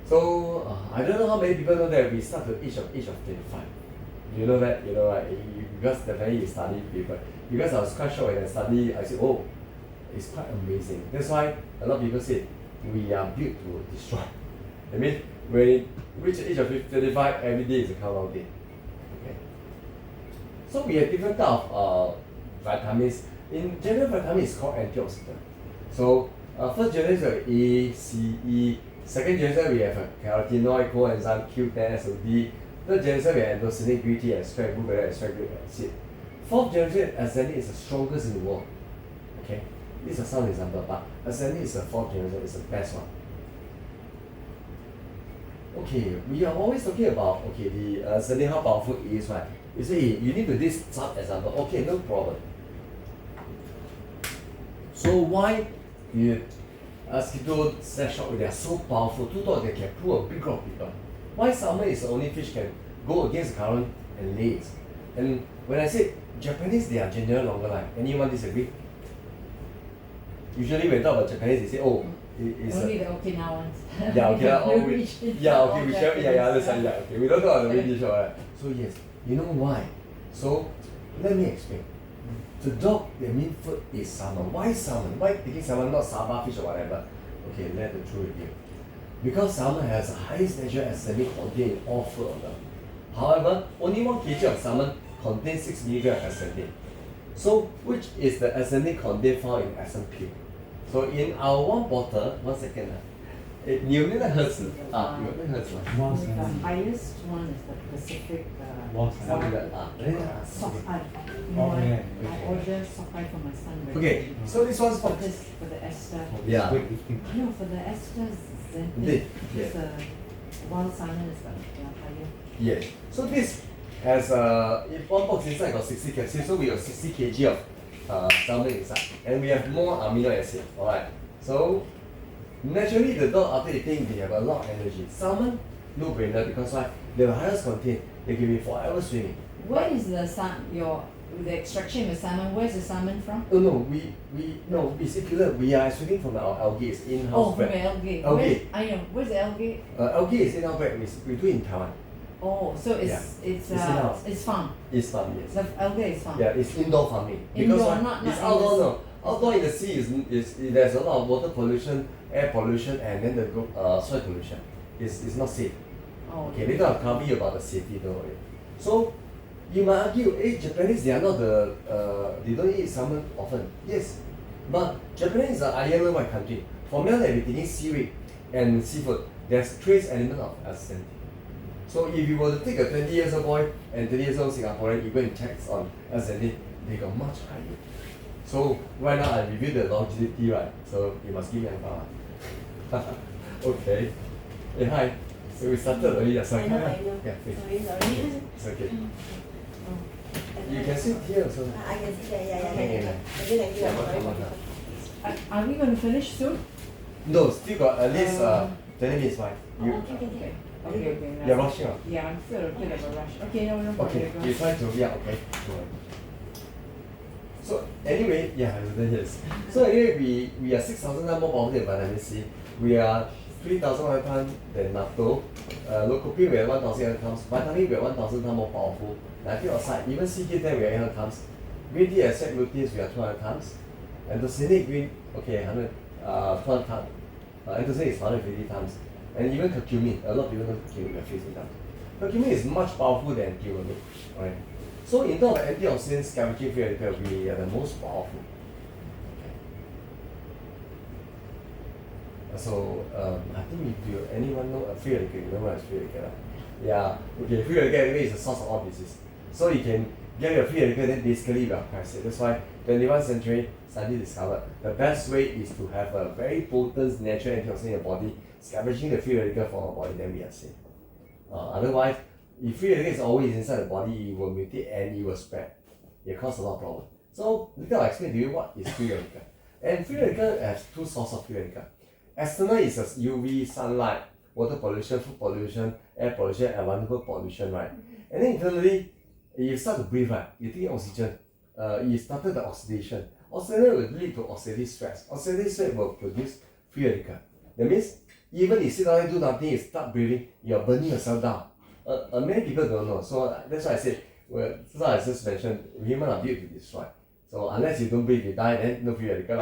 So I don't know how many people know that we start at the age of 25. You know that, right? Because definitely you study paper. Because I was quite shocked when I studied, I said, oh, it's quite amazing. That's why a lot of people say we are built to destroy. I mean, when you reach the age of 35, every day is a countdown day. Okay. So we have different types of vitamins. In general, vitamin is called antioxidant. So first generation we have A, C, E. Second generation we have a carotenoid, coenzyme Q10, SOD. Third generation we have endocenic, green tea extract, blueberry extract, grape acid. Fourth generation ascending is the strongest in the world. Okay, these are some examples, but ascending is the fourth generation, it's the best one. Okay, we are always talking about the ascending, how powerful it is, right? You say you need to this some example. Okay, no problem. So why mosquito sex shock, they are so powerful, too tall they can pull a big group of people. Why salmon is the only fish can go against the current and lay eggs? And when I say Japanese, they are generally longer life. Anyone disagree? Usually when we talk about Japanese, they say, oh, it's only the Okinawans. Yeah, okay, we share, understand, okay. We don't talk about the British, right? So yes, you know why? So let me explain. The dog, their main food is salmon. Why salmon? Why taking salmon, not saba fish or whatever? Okay, let the truth with you. Because salmon has the highest natural arsenic content in all food on earth. However, only 1 kg of salmon contains 6 mg of arsenic. So, which is the arsenic content found in arsenic pill? So, in our one bottle, 1 second, 你有那个盒子啊？有那个盒子吗？ One The cent. highest one is the Pacific. One Something cent. like that. Soft eye. Oh, yeah, I ordered soft eye for my son. Okay, so this one's For for this, for the Esther. Yeah. Wait, 15. No, for the Esther Zenith. This, It's a wild salmon is the higher. Yes. So this has in one box inside got 60 capsules, so we have 60 kg of salmon inside, and we have more amino acid. Alright. So naturally the dog after eating they have a lot of energy. Salmon, no brainer because why? The highest contain, they can be forever swimming. Where is the extraction of the salmon? Where's the salmon from? Oh no, no, it's circular. We are extracting from our algae, it's in-house Oh, from bred. the algae. Algae. I know. Where's the algae? Algae is in-house bred, we do it in Taiwan. Oh, so Yeah. it's in-house. it's farm. It's farm, yes. The algae is farm. Yeah, it's indoor farming. Indoor, Because why? not It's in outdoor, the no. Outdoor in the sea is there's a lot of water pollution, air pollution, and then the soil pollution. It's not safe. Oh, Okay, later I'll cover you about the safety, don't worry. So, you might argue, Japanese, they are not they don't eat salmon often. Yes, but Japanese are island white country. For them, they'll be taking seaweed and seafood. There's trace element of authenticity. So if you were to take a 20 years old boy and 30 years old Singaporean, you go and check on authenticity, they got much higher. So right now I review the longevity, right? So you must give me a bar. Okay. Hey, hi. So we started already. Sorry. I know. Yeah, please. Sorry. It's okay. You can sit here also. I can see that. Yeah. Okay. Thank you. Yeah, welcome. Are we going to finish soon? No, still got at least 20 minutes, fine. You, Okay. Okay. you're rushing out. Yeah, I'm still a bit of a rush. Okay, no problem. Okay, Go. you try to, yeah, okay. Sure. So anyway, yeah, yes. So anyway, we are 6,000 times more powerful than vitamin C. We are 3,000 times than natto. Lycopene we are 1,000 times. Vitamin we are 1,000 times more powerful. Nitric oxide, even CK10 we are 800 times. Green tea extract luteins we are 200 times. Anthocyanate green, okay, 200 times. Anthocyanate is 150 times. And even curcumin, a lot of people know curcumin, we are 50 times. Curcumin is much powerful than curcumin, right? So in terms of antioxidants, scavenging free radical, we are the most powerful. Okay. So I think if you anyone know a free radical, you know what is free radical? Yeah. Okay, free radical anyway is the source of all disease. So you can get your free radical, then basically we are quite safe. That's why 21st century scientists discovered the best way is to have a very potent natural antioxidant in your body, scavenging the free radical from our body, then we are safe. Otherwise, if free radical is always inside the body, it will mutate and it will spread. It causes a lot of problems. So later I'll explain to you what is free radical. And free radical has two sources of free radical. External is a UV, sunlight, water pollution, food pollution, air pollution, environmental pollution, right? And then internally, you start to breathe, right? You take oxygen. You started the oxidation. Oxidation will lead to oxidative stress. Oxidative stress will produce free radical. That means even if you sit down and do nothing, you start breathing, you are burning yourself down. Many people don't know. So that's why I said, well, so I just mentioned, humans are built to destroy. So unless you don't breathe, you die, then no free radical.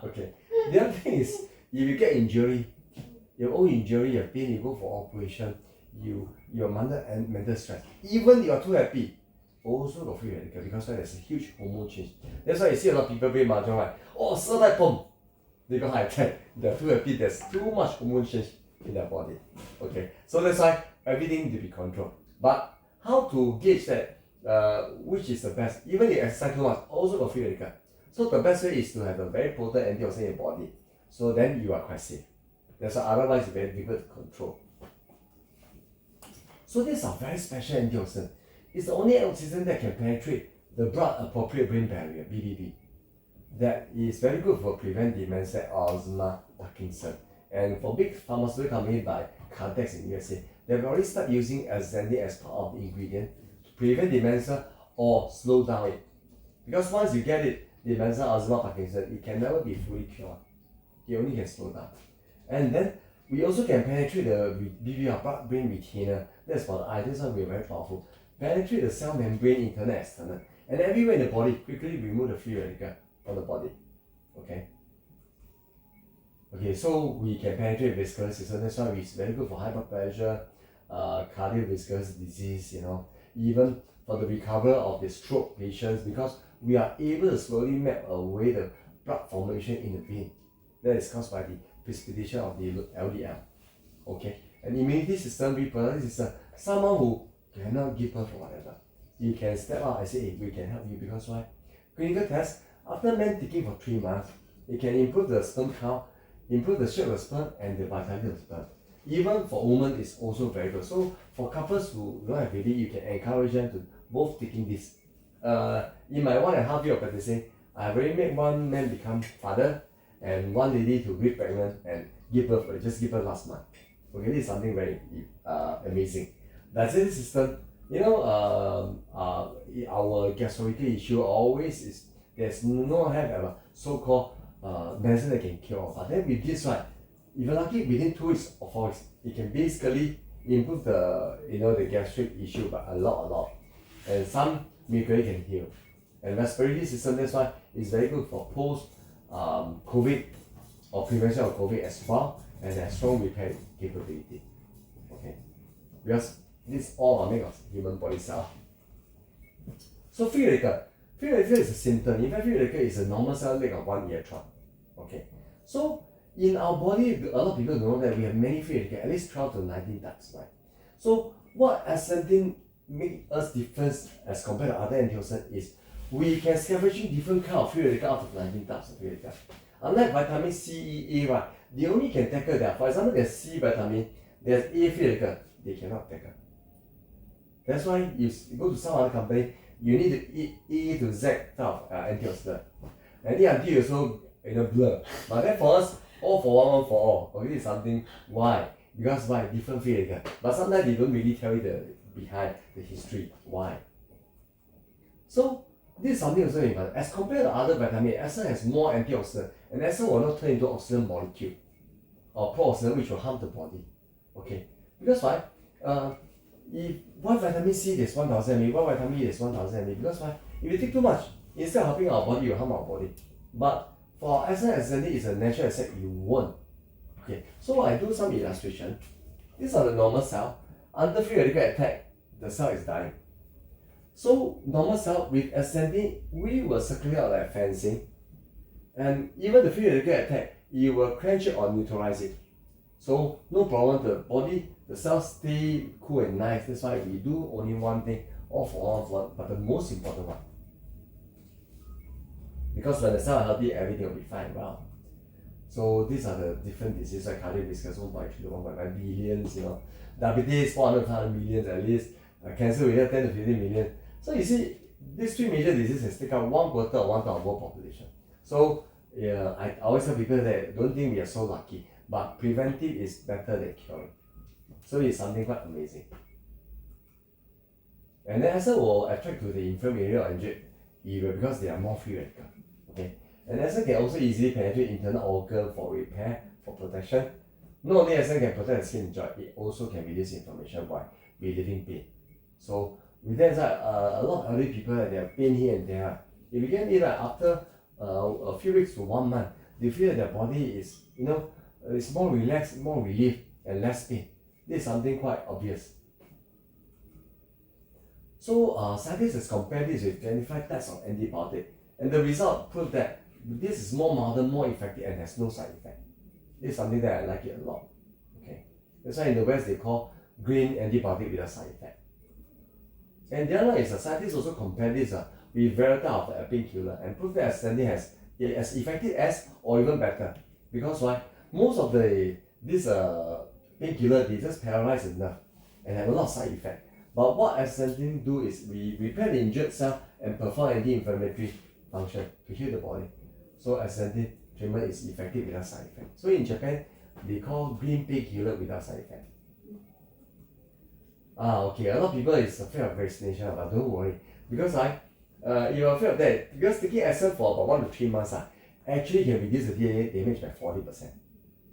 Okay. The other thing is, if you get injury, your own injury, your pain, you go for operation, you're under mental stress. Even you are too happy, also got free radical because there's a huge hormone change. That's why you see a lot of people play mahjong, right? Oh, so that boom, they got high attack. They're too happy. There's too much hormone change in their body. Okay, so that's why everything to be controlled. But how to gauge that? Which is the best? Even if you exercise too much, also got free radical. So the best way is to have a very potent antioxidant in your body. So then you are quite safe. That's why otherwise it's very difficult to control. So these are very special antioxidants. It's the only antioxidant that can penetrate the blood-appropriate brain barrier, BBB. That is very good for prevent dementia, Alzheimer's, Parkinson. And for big pharmaceutical companies like Caltex in USA, they've already started using azathioprine as part of the ingredient to prevent dementia or slow down it. Because once you get it, dementia, Alzheimer's, Parkinson, it can never be fully cured. It only can slow down. And then we also can penetrate the BBR, blood-brain retainer. That's for the eye. This one we're very powerful. Penetrate the cell membrane, internal, external, and everywhere in the body. Quickly remove the free radical from the body. Okay. Okay, so we can penetrate vascular system. That's why it's very good for high blood pressure, cardiovascular disease. Even for the recovery of the stroke patients, because we are able to slowly map away the blood formation in the vein. That is caused by the precipitation of the LDL. Okay, and immunity system, reproductive system, someone who cannot give birth or whatever, you can step out and say, hey, we can help you because why? Clinical test, after men taking for 3 months, it can improve the sperm count, improve the shape of the sperm and the vitality of the sperm. Even for women, it's also very good. So for couples who don't have baby, you can encourage them to both taking this. In my 1.5 year of practicing, I've already made one man become father and one lady to get pregnant and give birth, just give birth last month. Okay, this is something very amazing. That's it, system. You know, our gastrical issue always is there's no have a so-called medicine that can cure. But then with this one, if you're lucky, within 2 weeks or 4 weeks, it can basically improve the the gastric issue by a lot. And some miracle can heal. And respiratory system, that's why it's very good for post COVID or prevention of COVID as well, and has strong repair capability. Okay, because this all are made of human body cell. So free radical is a symptom. In fact, free radical is a normal cell leg of one electron. Okay, so in our body, a lot of people know that we have many free radicals, at least 12 to 19 types, right? So what astatine makes us different as compared to other antioxidants is we can scavenge different kind of free radical out of 19 types of free radicals. Unlike vitamin C, E, A, right, they only can tackle that. For example, there's C vitamin, there's A free radical, they cannot tackle. That's why you go to some other company, you need the A to Z type of antioxidant. And the until you also blur. But then for us, all for one for all. Okay, this is something why? Because why? Different free radical. But sometimes they don't really tell you the behind the history. Why? So this is something also important. As compared to other vitamins, acid has more antioxidant, and acid will not turn into oxidant molecule or pro-oxidant which will harm the body. Okay, because why? If one vitamin C there's 1000 ml, one vitamin E there's 1000 ml. Because why? If you take too much, instead of helping our body, you harm our body. But for acid acidity, it's a natural acid, you won't. Okay, so I do some illustration. These are the normal cell. Under free radical attack, the cell is dying. So normal cell with acidity, we will circulate out like fencing, and even the free radical attack, it will quench it or neutralize it. So no problem, the body, the cells stay cool and nice. That's why we do only one thing, all for one, but the most important one. Because when the cell is healthy, everything will be fine. Well, so these are the different diseases like cardiovascular, 1.3 to 1.5 billions, diabetes, 400 million at least, cancer we have 10 to 15 million. So you see, these 3 major diseases take up 1/4 of 1/3 of world population. So yeah, I always tell people that don't think we are so lucky, but preventive is better than curing. So it's something quite amazing. And then acid will attract to the inflamed area or injured area because they are more free radical. Okay, and acid can also easily penetrate internal organ for repair, for protection. Not only acid can protect the skin joint, it also can reduce inflammation by relieving pain. So with that, a lot of elderly people they have pain here and there. If you get it after a few weeks to 1 month, they feel that their body is it's more relaxed, more relief, and less pain. This is something quite obvious. So scientists has compared this with 25 types of antibiotic, and the result proved that this is more milder, more effective, and has no side effect. This is something that I like it a lot. Okay, that's why in the West they call green antibiotic without side effect. And the other is scientists also compare this with varieties of the painkiller and prove that astatine has as effective as or even better. Because why? Most of this painkiller they just paralyze the nerve and have a lot of side effect. But what astatine do is we repair the injured cell and perform anti-inflammatory function to heal the body. So astatine treatment is effective without side effect. So in Japan, they call green painkiller without side effect. Okay, a lot of people is afraid of vaccination, but don't worry. Because you're afraid of that, because taking acid for about 1 to 3 months actually can reduce the DNA damage by 40%.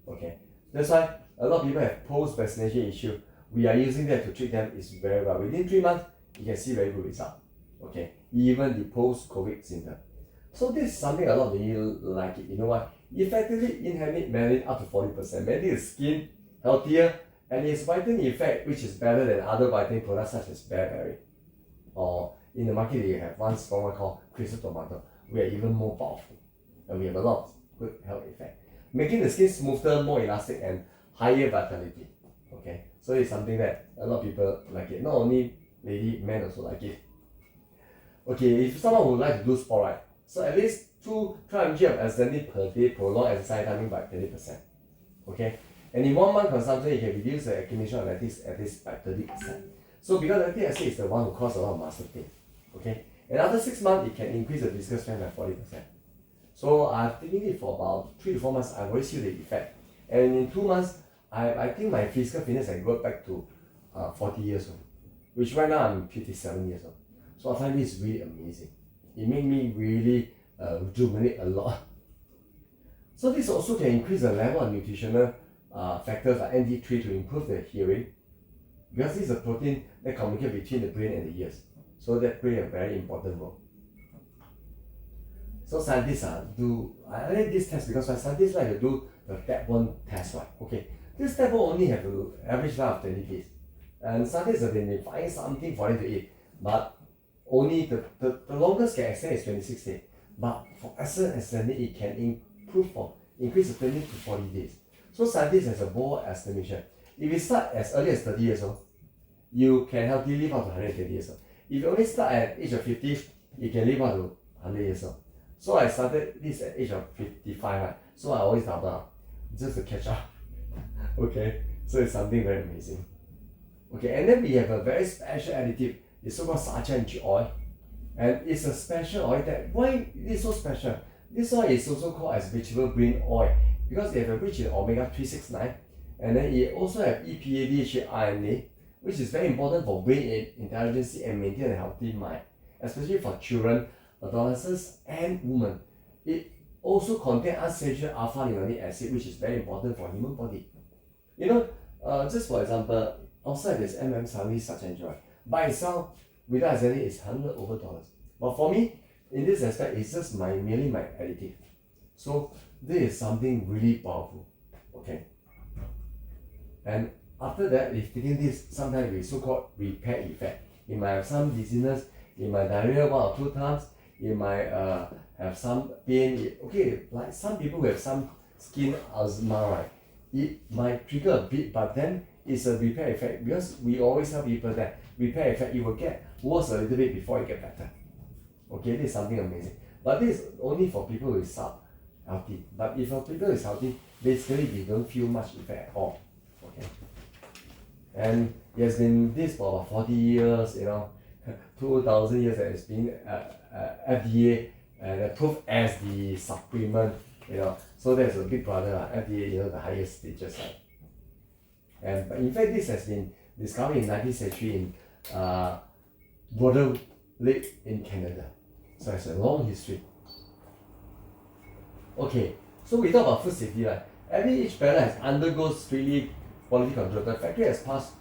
Okay, that's why a lot of people have post-vaccination issue. We are using that to treat them is very well. Within 3 months, you can see very good result. Okay, even the post-COVID symptom. So this is something a lot of you like it. You know what? Effectively inhibit melanin up to 40%. Making the skin healthier, and its vitamin effect, which is better than other vitamin products such as bearberry. Or in the market, you have one strong one called crystal tomato. We are even more powerful, and we have a lot of good health effect. making the skin smoother, more elastic, and higher vitality. Okay, so it's something that a lot of people like it. Not only lady, men also like it. Okay, if someone would like to do sport, right? So at least 2 mg of azelaic per day prolong exercise timing by 20%. Okay, and in 1 month consumption, you can reduce the accumulation of lactic at least by 30%. So because lactic acid is the one who causes a lot of muscle pain. Okay, and after 6 months, it can increase the physical strength by 40%. So I've taken it for about 3 to 4 months. I've already seen the effect, and in 2 months, I think my physical fitness has got back to 40 years old, which right now I'm 57 years old. So I find this really amazing. It made me really rejuvenate a lot. So this also can increase the level of nutritional factors like ND3 to improve the hearing, because this is a protein that communicates between the brain and the ears. So that plays a very important role. So scientists I like this test because scientists like to do the THz test, right? Okay, this THz only have an average life of 20 days. And scientists have been finding something for them to eat, but only the longest can extend is 26 days. But for extended, it can increase to 20 to 40 days. So scientists has a bold estimation. If you start as early as 30 years old, you can healthily live up to 120 years old. If you only start at age of 50, you can live up to 100 years old. So I started this at age of 55, right? So I always double up, just to catch up. Okay, so it's something very amazing. Okay, and then we have a very special additive, it's so-called sargent oil. And it's a special oil that, why it is so special? This oil is also called as vegetable green oil because they have a rich in omega-369, and then it also have EPA, DHA, RNA, which is very important for brain intelligence and maintain a healthy mind, especially for children, adolescents, and women. It also contains unsaturated alpha-linolic acid, which is very important for human body. You know, just for example, outside there's MM70 sargent oil. By itself, without azelaic, it's $100 over. But for me, in this aspect, it's just merely my additive. So this is something really powerful. Okay. And after that, if taking this, sometimes we so-called repair effect. You might have some dizziness, you might diarrhea 1 or 2 times, you might have some pain. Okay, like some people who have some skin eczema, right? It might trigger a bit, but then it's a repair effect, because we always tell people that repair effect, it will get worse a little bit before it get better. Okay, this is something amazing. But this is only for people who is healthy. But if for people who is healthy, basically we don't feel much effect at all. Okay. And it has been this for about 40 years, 2,000 years that it's been FDA approved as the supplement, So there's a big brother, FDA, the highest status. And but in fact, this has been discovered in 19th century in Border Lake in Canada. So it's a long history. Okay, so we talk about food safety, right? Each pellet has undergone strictly quality control. The factory has passed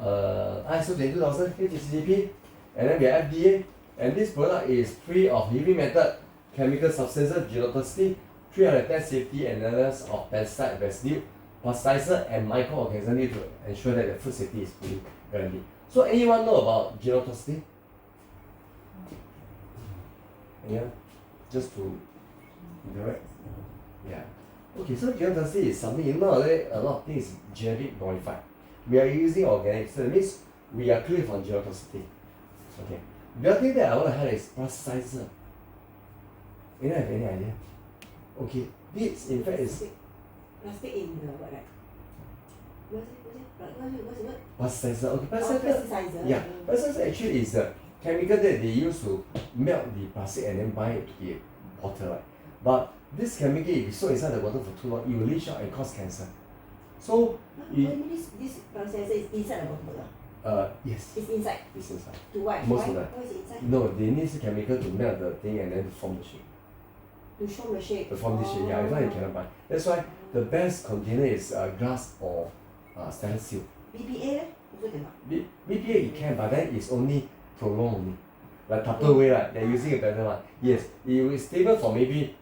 ISO 22000 HACCP, and then we have FDA, and this product is free of heavy metal, chemical substances, genotoxicity, 310 safety analysis of pesticide residue, pesticides and microorganisms to ensure that the food safety is fully guaranteed. So anyone know about genotoxicity? Yeah, just to direct. Yeah. Okay, so genotoxicity is something, a lot of things genetic modified. We are using organic, so that means we are clear from genotoxicity. Okay. The other thing that I want to highlight is pesticides. You don't have any idea? Okay, this in fact is plastic in the what, right? What's the word? Pesticides. Okay, pesticides. Pesticides. Yeah, pesticides actually is a chemical that they use to melt the plastic and then bind it to the water, right? But this chemical, if you soak inside the water for too long, it will leach out and cause cancer. So this pesticides is inside the bottle. Yes. It's inside. It's inside. To what? Most of that. Why is it inside? No, they need some chemical to melt the thing and then to form the shape. To show the shape. To form the shape, yeah. If not, you cannot buy. That's why the best container is glass or stainless steel. BPA also cannot. BPA it can, but then it's only prolonged only. Like Tupperware, right? They're using a better one. Yes, it will stable for maybe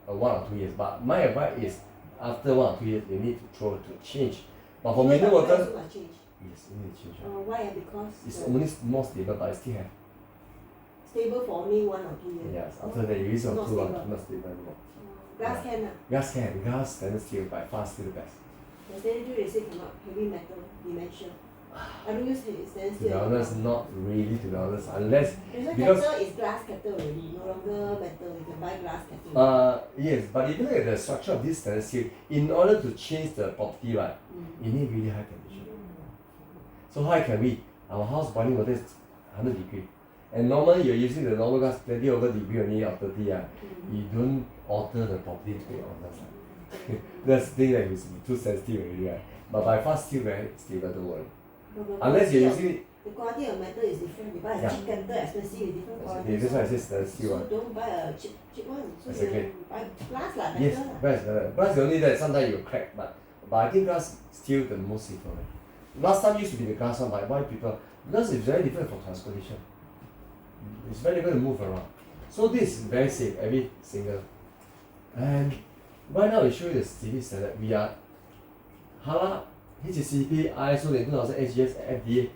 1 or 2 years. But my advice is after 1 or 2 years, you need to throw it to change. But for mineral water, yes, you need to change. Why? Because it's only more stable, but it still have. Stable for only 1 or 2 years. Yes, after that you use it for too long, not stable anymore. Glass can ah. Glass can, glass stainless steel by far still the best. The stainless steel they say cannot, heavy metal, dementia. I don't use stainless To steel. be honest, not really to be honest, unless That's why because kettle is glass kettle already, no longer metal. You can buy glass kettle. yes, but if you look at the structure of this stainless steel, in order to change the property, right, you need really high temperature. So how can we? Our house boiling water is 100 degree. And normally you're using the normal glass 20 over degree only or 30, you don't alter the property to be honest. That's the thing that is too sensitive already, right? But by far still very stable, don't worry. Unless you're using it. The quality of metal is different. You buy a cheap kettle, expensive is different quality. That's why I say stainless steel. So don't buy a cheap one. So Exactly. you buy glass lah, better Yes, lah. glass better. Glass only that sometimes you crack, but I think glass still the most safer. Right? Last time used to be the glass one, but why people? Because it's very different for transportation. It's very difficult to move around. So this is very safe, every single. And right now we show you the CP standard. We are HALA, HACCP, ISO 2000, SGS, FDA.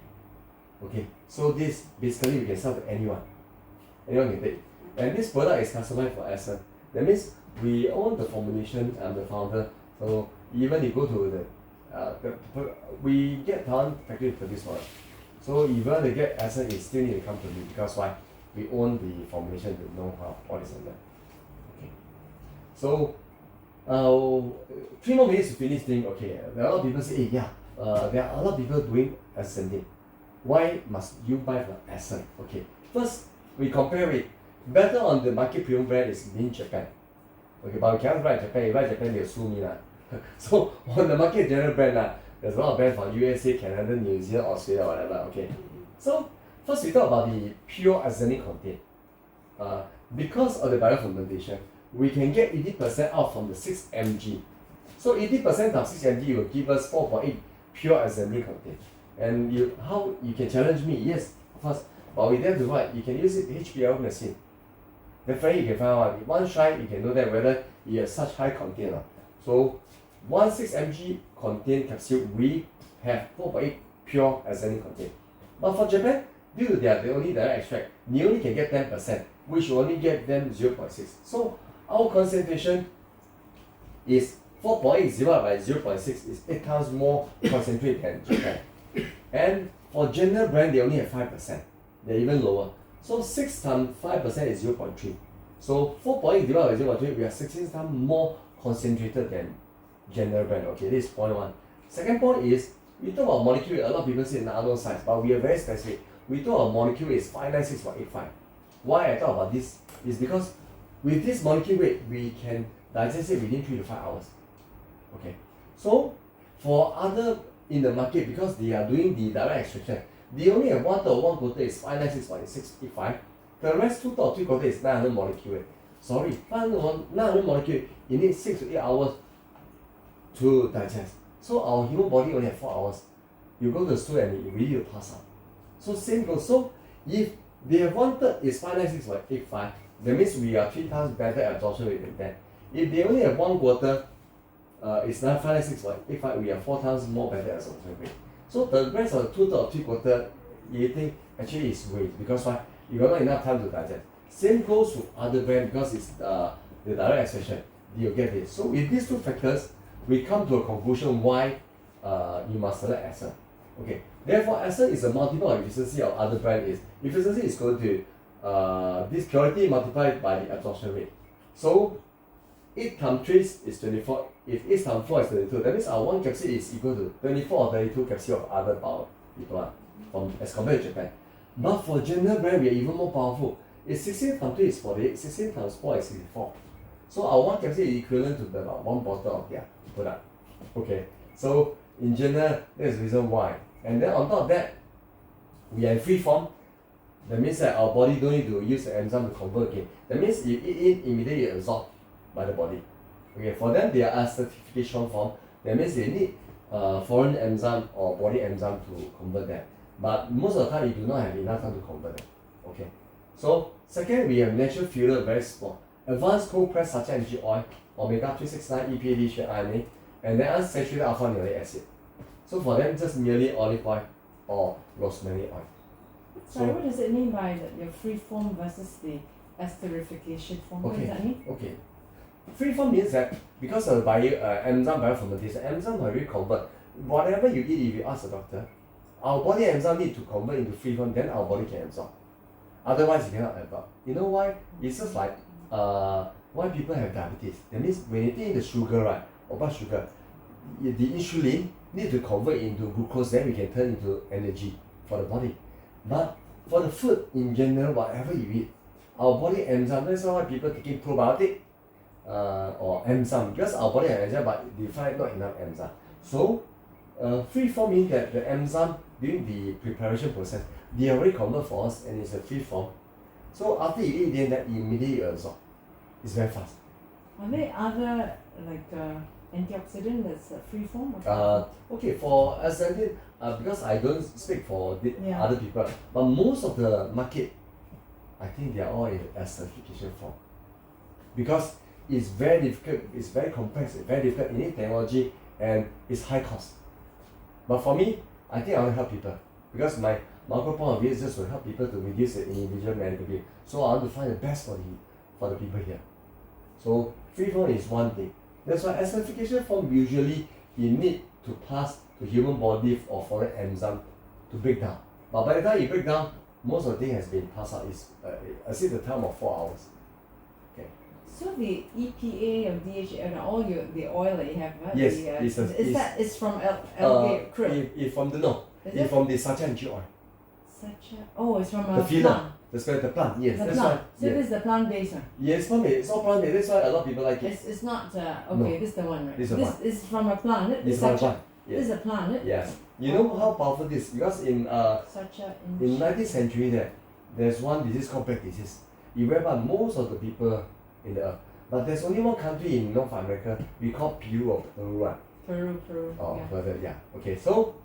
Okay, so this basically we can sell to anyone. Anyone can take. And this product is customized for Essence. That means we own the formulation. I'm the founder. So even you go to we get Taiwan factory to produce for us. So even they get Essence, it still need to come to me because why? We own the formulation, the know-how, all this and that. Okay. So 3 more minutes to finish thing. Okay, there are a lot of people say, there are a lot of people doing ascending. Why must you buy from Essence? Okay, first we compare it. Better on the market premium brand is in Japan. Okay, but we cannot buy Japan. If you buy Japan, they'll sue me. So on the market general brand, there's a lot of brands from USA, Canada, New Zealand, Australia, whatever. Okay, so first we talk about the pure arsenic content. Because of the biofermentation, we can get 80% out from the 6 mg. So 80% of 6 mg will give us 4.8 pure arsenic content. And how you can challenge me? Yes, of course. But with that to what? You can use it HPL machine. Definitely you can find out. Once try, you can know that whether you have such high content. So 1 6 mg contain capsule, we have 4.8 pure arsenic content. But for Japan, due to the only direct extract, you only can get 10%, which will only get them 0.6. So our concentration is 4.8 divided by 0.6 is 8 times more concentrated than Japan. And for general brand, they only have 5%. They're even lower. So 6 times 5% is 0.3. So 4.8 divided by 0.3, we are 16 times more concentrated than general brand. Okay, this is point 1. Second point is, we talk about molecule, a lot of people say nano size, but we are very specific. We talk about molecule is 596.85. Why I talk about this is because with this molecule weight, we can digest it within 3 to 5 hours. Okay, so for other in the market, because they are doing the direct extraction, they only have 1/3 of 1 quarter is 596.685. The rest 2/3 of 3 quarter is 900 molecule. Sorry, 900 molecule, you need 6 to 8 hours to digest. So our human body only have 4 hours. You go to the stool and you really will pass out. So same goes. So if they have 1/3 is 596.85, that means we are 3 times better absorption rate than that. If they only have 1 quarter, it's not 596.85, we are 4 times more better absorption rate. So the rest of the 2/3 of 3 quarter, you think actually is waste because why? You got not enough time to digest. Same goes to other brand because it's the direct extraction. You'll get it. So with these 2 factors, we come to a conclusion why you must select Essence. Okay. Therefore, Essence is a multiple of efficiency of other brand is efficiency is going to this purity multiplied by the absorption rate. So 8 times 3 is 24. If 8 times 4 is 22, that means our 1 capsule is equal to 24 or 32 capsule of other power people from as compared to Japan. But for general brand, we are even more powerful. It's 16 times 3 is 48, 16 times 4 is 64. So our 1 capsule is equivalent to about 1 bottle of their product. Okay, so in general, that's the reason why. And then on top of that, we are in free form. That means that our body don't need to use the enzyme to convert again. That means you eat in, immediately absorbed by the body. Okay, for them, they are acidification form. That means they need foreign enzyme or body enzyme to convert them. But most of the time, you do not have enough time to convert them. Okay. So second, we have natural filler, very small. Advanced cold pressed such as oil, omega 369, EPA, DHA, RNA, and then unsaturated alpha nucleic acid. So for them, just merely olive oil or rosemary oil. Sorry, what does it mean by your free form versus the esterification form? What does that mean? Okay. free form means that because of the enzyme biofermentation, enzyme will really convert. Whatever you eat, if you ask the doctor, our body enzyme need to convert into free form, then our body can absorb. Otherwise, it cannot absorb. You know why? It's just like why people have diabetes. That means when you take the sugar, right, or blood sugar, the insulin need to convert into glucose, then we can turn into energy for the body. But for the food in general, whatever you eat, our body enzyme, that's why people taking probiotic or enzyme, because our body has enzyme, but they find not enough enzyme. So, free form means that the enzyme during the preparation process, they already convert for us and it's a free form. So after you eat, then that immediately absorb. It's very fast. Are there other like antioxidant that's free form? Okay, for aesthetic, because I don't speak for other people, but most of the market, I think they are all in acidification form. Because it's very difficult, it's very complex, it's very difficult, you need technology, and it's high cost. But for me, I think I want to help people. Because my point of view is just to help people to reduce the individual medical bill. So I want to find the best for the people here. So free form is one thing. That's why acidification form usually you need to pass to human body or foreign enzyme to break down. But by the time you break down, most of the thing has been passed out. It's the time of 4 hours. Okay. So the EPA or DHA and all the oil that you have, right? Yes, it's from algae krill? It's from from the Sinochem oil. It's from the a filler. plant. The plant, yes. The That's plant. why. So this is the plant-based one? Yes, it's all plant-based. That's why a lot of people like it. It's not, okay, No. this is the one, right? This is from a plant, This is from a plant. Yes. This is a plant, Yes. You know how powerful this is? Because in 19th century there's one disease called plague disease. It wiped out most of the people in the earth. But there's only one country in North America we call Peru or Peru. Peru. Oh, further, yeah. Okay, so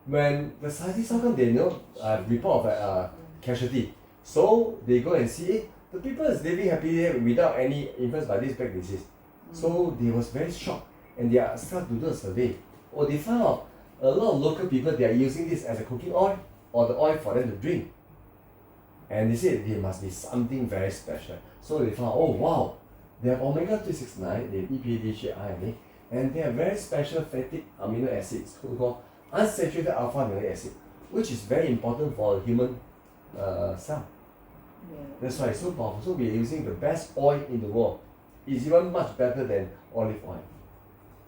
when the scientists, how come they know report of casualty? So they go and see the people is living happily without any influence by this plague disease. So they was very shocked and they start to do a survey. Oh, they found out a lot of local people, they are using this as a cooking oil or the oil for them to drink. And they said there must be something very special. So they found, oh wow, they have omega-369, they have EPA, DHA, INA, and they have very special fatty amino acids called unsaturated alpha amino acid, which is very important for the human cell. Yeah. That's why it's so powerful. So we are using the best oil in the world. It's even much better than olive oil.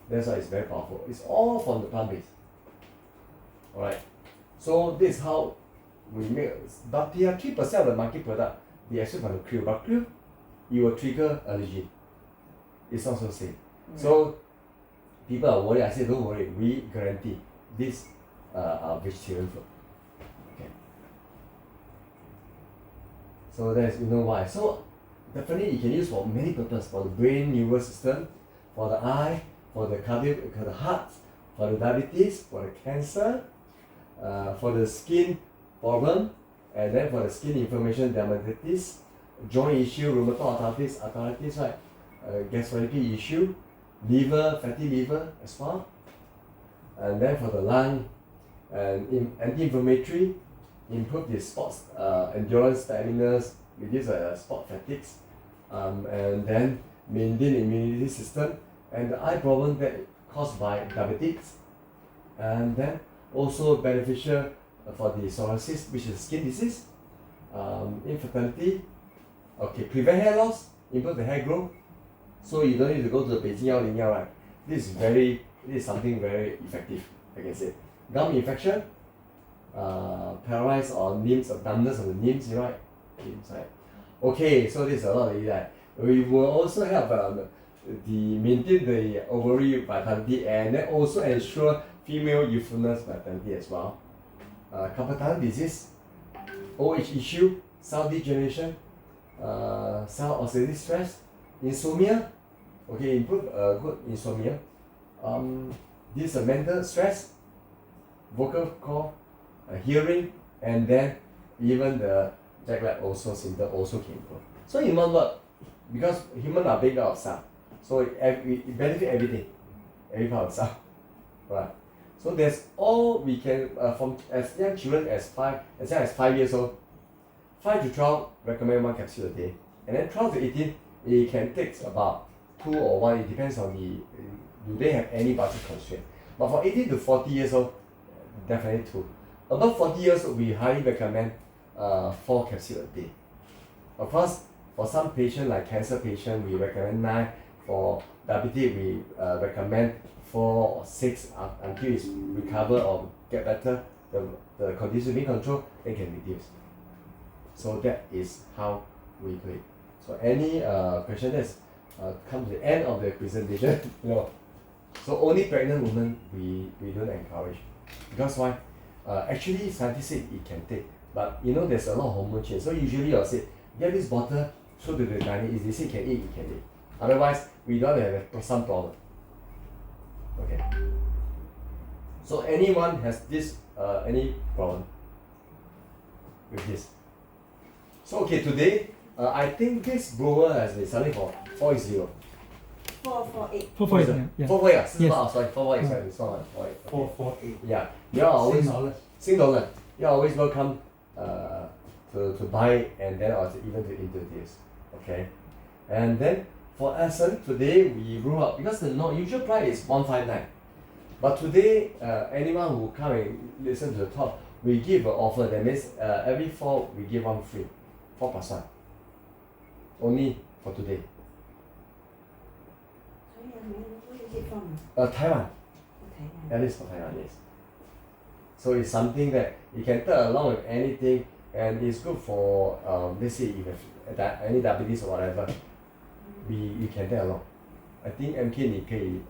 That's why it's very powerful. It's all from the plant base. Alright. So this is how we make, but there are 3% of the market product, they actually from the krill. But krill, it will trigger allergy. It's not so safe. So people are worried. I say don't worry, we guarantee this vegetarian food. Okay. So that's why. So definitely you can use for many purposes, for the brain neural system, for the eye, for the cardio, for the heart, for the diabetes, for the cancer, for the skin problem, and then for the skin inflammation, dermatitis, joint issue, rheumatoid arthritis, right? Gastrology issue, liver, fatty liver as well, and then for the lung, and anti-inflammatory, improve the sports endurance, stamina, reduce sport fatigues, and then maintain immunity system, and the eye problem that caused by diabetes, and then also beneficial for the psoriasis, which is skin disease, infertility, okay, prevent hair loss, improve the hair growth, so you don't need to go to the Beijing 101, right? This is something very effective, I can say. Gum infection, paralysis or limbs, or numbness of the limbs, right? Okay, so this is a lot of that. We will also help maintain the ovary vitality and then also ensure female youthfulness vitality as well. Carpal tunnel disease, OH issue, cell degeneration, cell oxidative stress, insomnia. Okay, improve good insomnia. This mental stress, vocal cord, hearing, and then even the jet lag also symptom also can improve. So in one word, because humans are big out of cell, so it benefit everything, every part of cell. Right. So that's all we can from as young children as young as 5 years old, 5 to 12 recommend 1 capsule a day, and then 12 to 18 it can take about 2 or 1, it depends on do they have any budget constraint. But for 80 to 40 years old, definitely 2. Above 40 years old, we highly recommend 4 capsules a day. Of course, for some patients like cancer patient, we recommend 9. For diabetes, we recommend 4 or 6 until it's recover or get better, the condition being controlled, they can reduce. So that is how we do it. So any question that's come to the end of the presentation, no. So only pregnant women we don't encourage. Because why? Actually scientists say it can take, but there's a lot of hormone change. So usually I'll say, get this bottle, show to the gynae, if they say can eat, you can eat. Otherwise, we don't have some problem. Okay. So anyone has this any problem with this? So okay, today I think this blower has been selling for 480. 448. 448, yeah. 448, Yes. sorry, 448, it's not 448. 448. Yeah, you're always Sing dollars. You're always welcome to buy and then or even to introduce. Okay, and then for Essen today we rule out because the usual price is 159, but today anyone who come and listen to the talk, we give an offer. That means every 4 we give 1 free, 4%. Only for today. Where is it from? Taiwan. Okay. That is for Taiwan, yes. So it's something that you can take along with anything, and it's good for let's say if you have any diabetes or whatever, you can take along. I think MK 你可以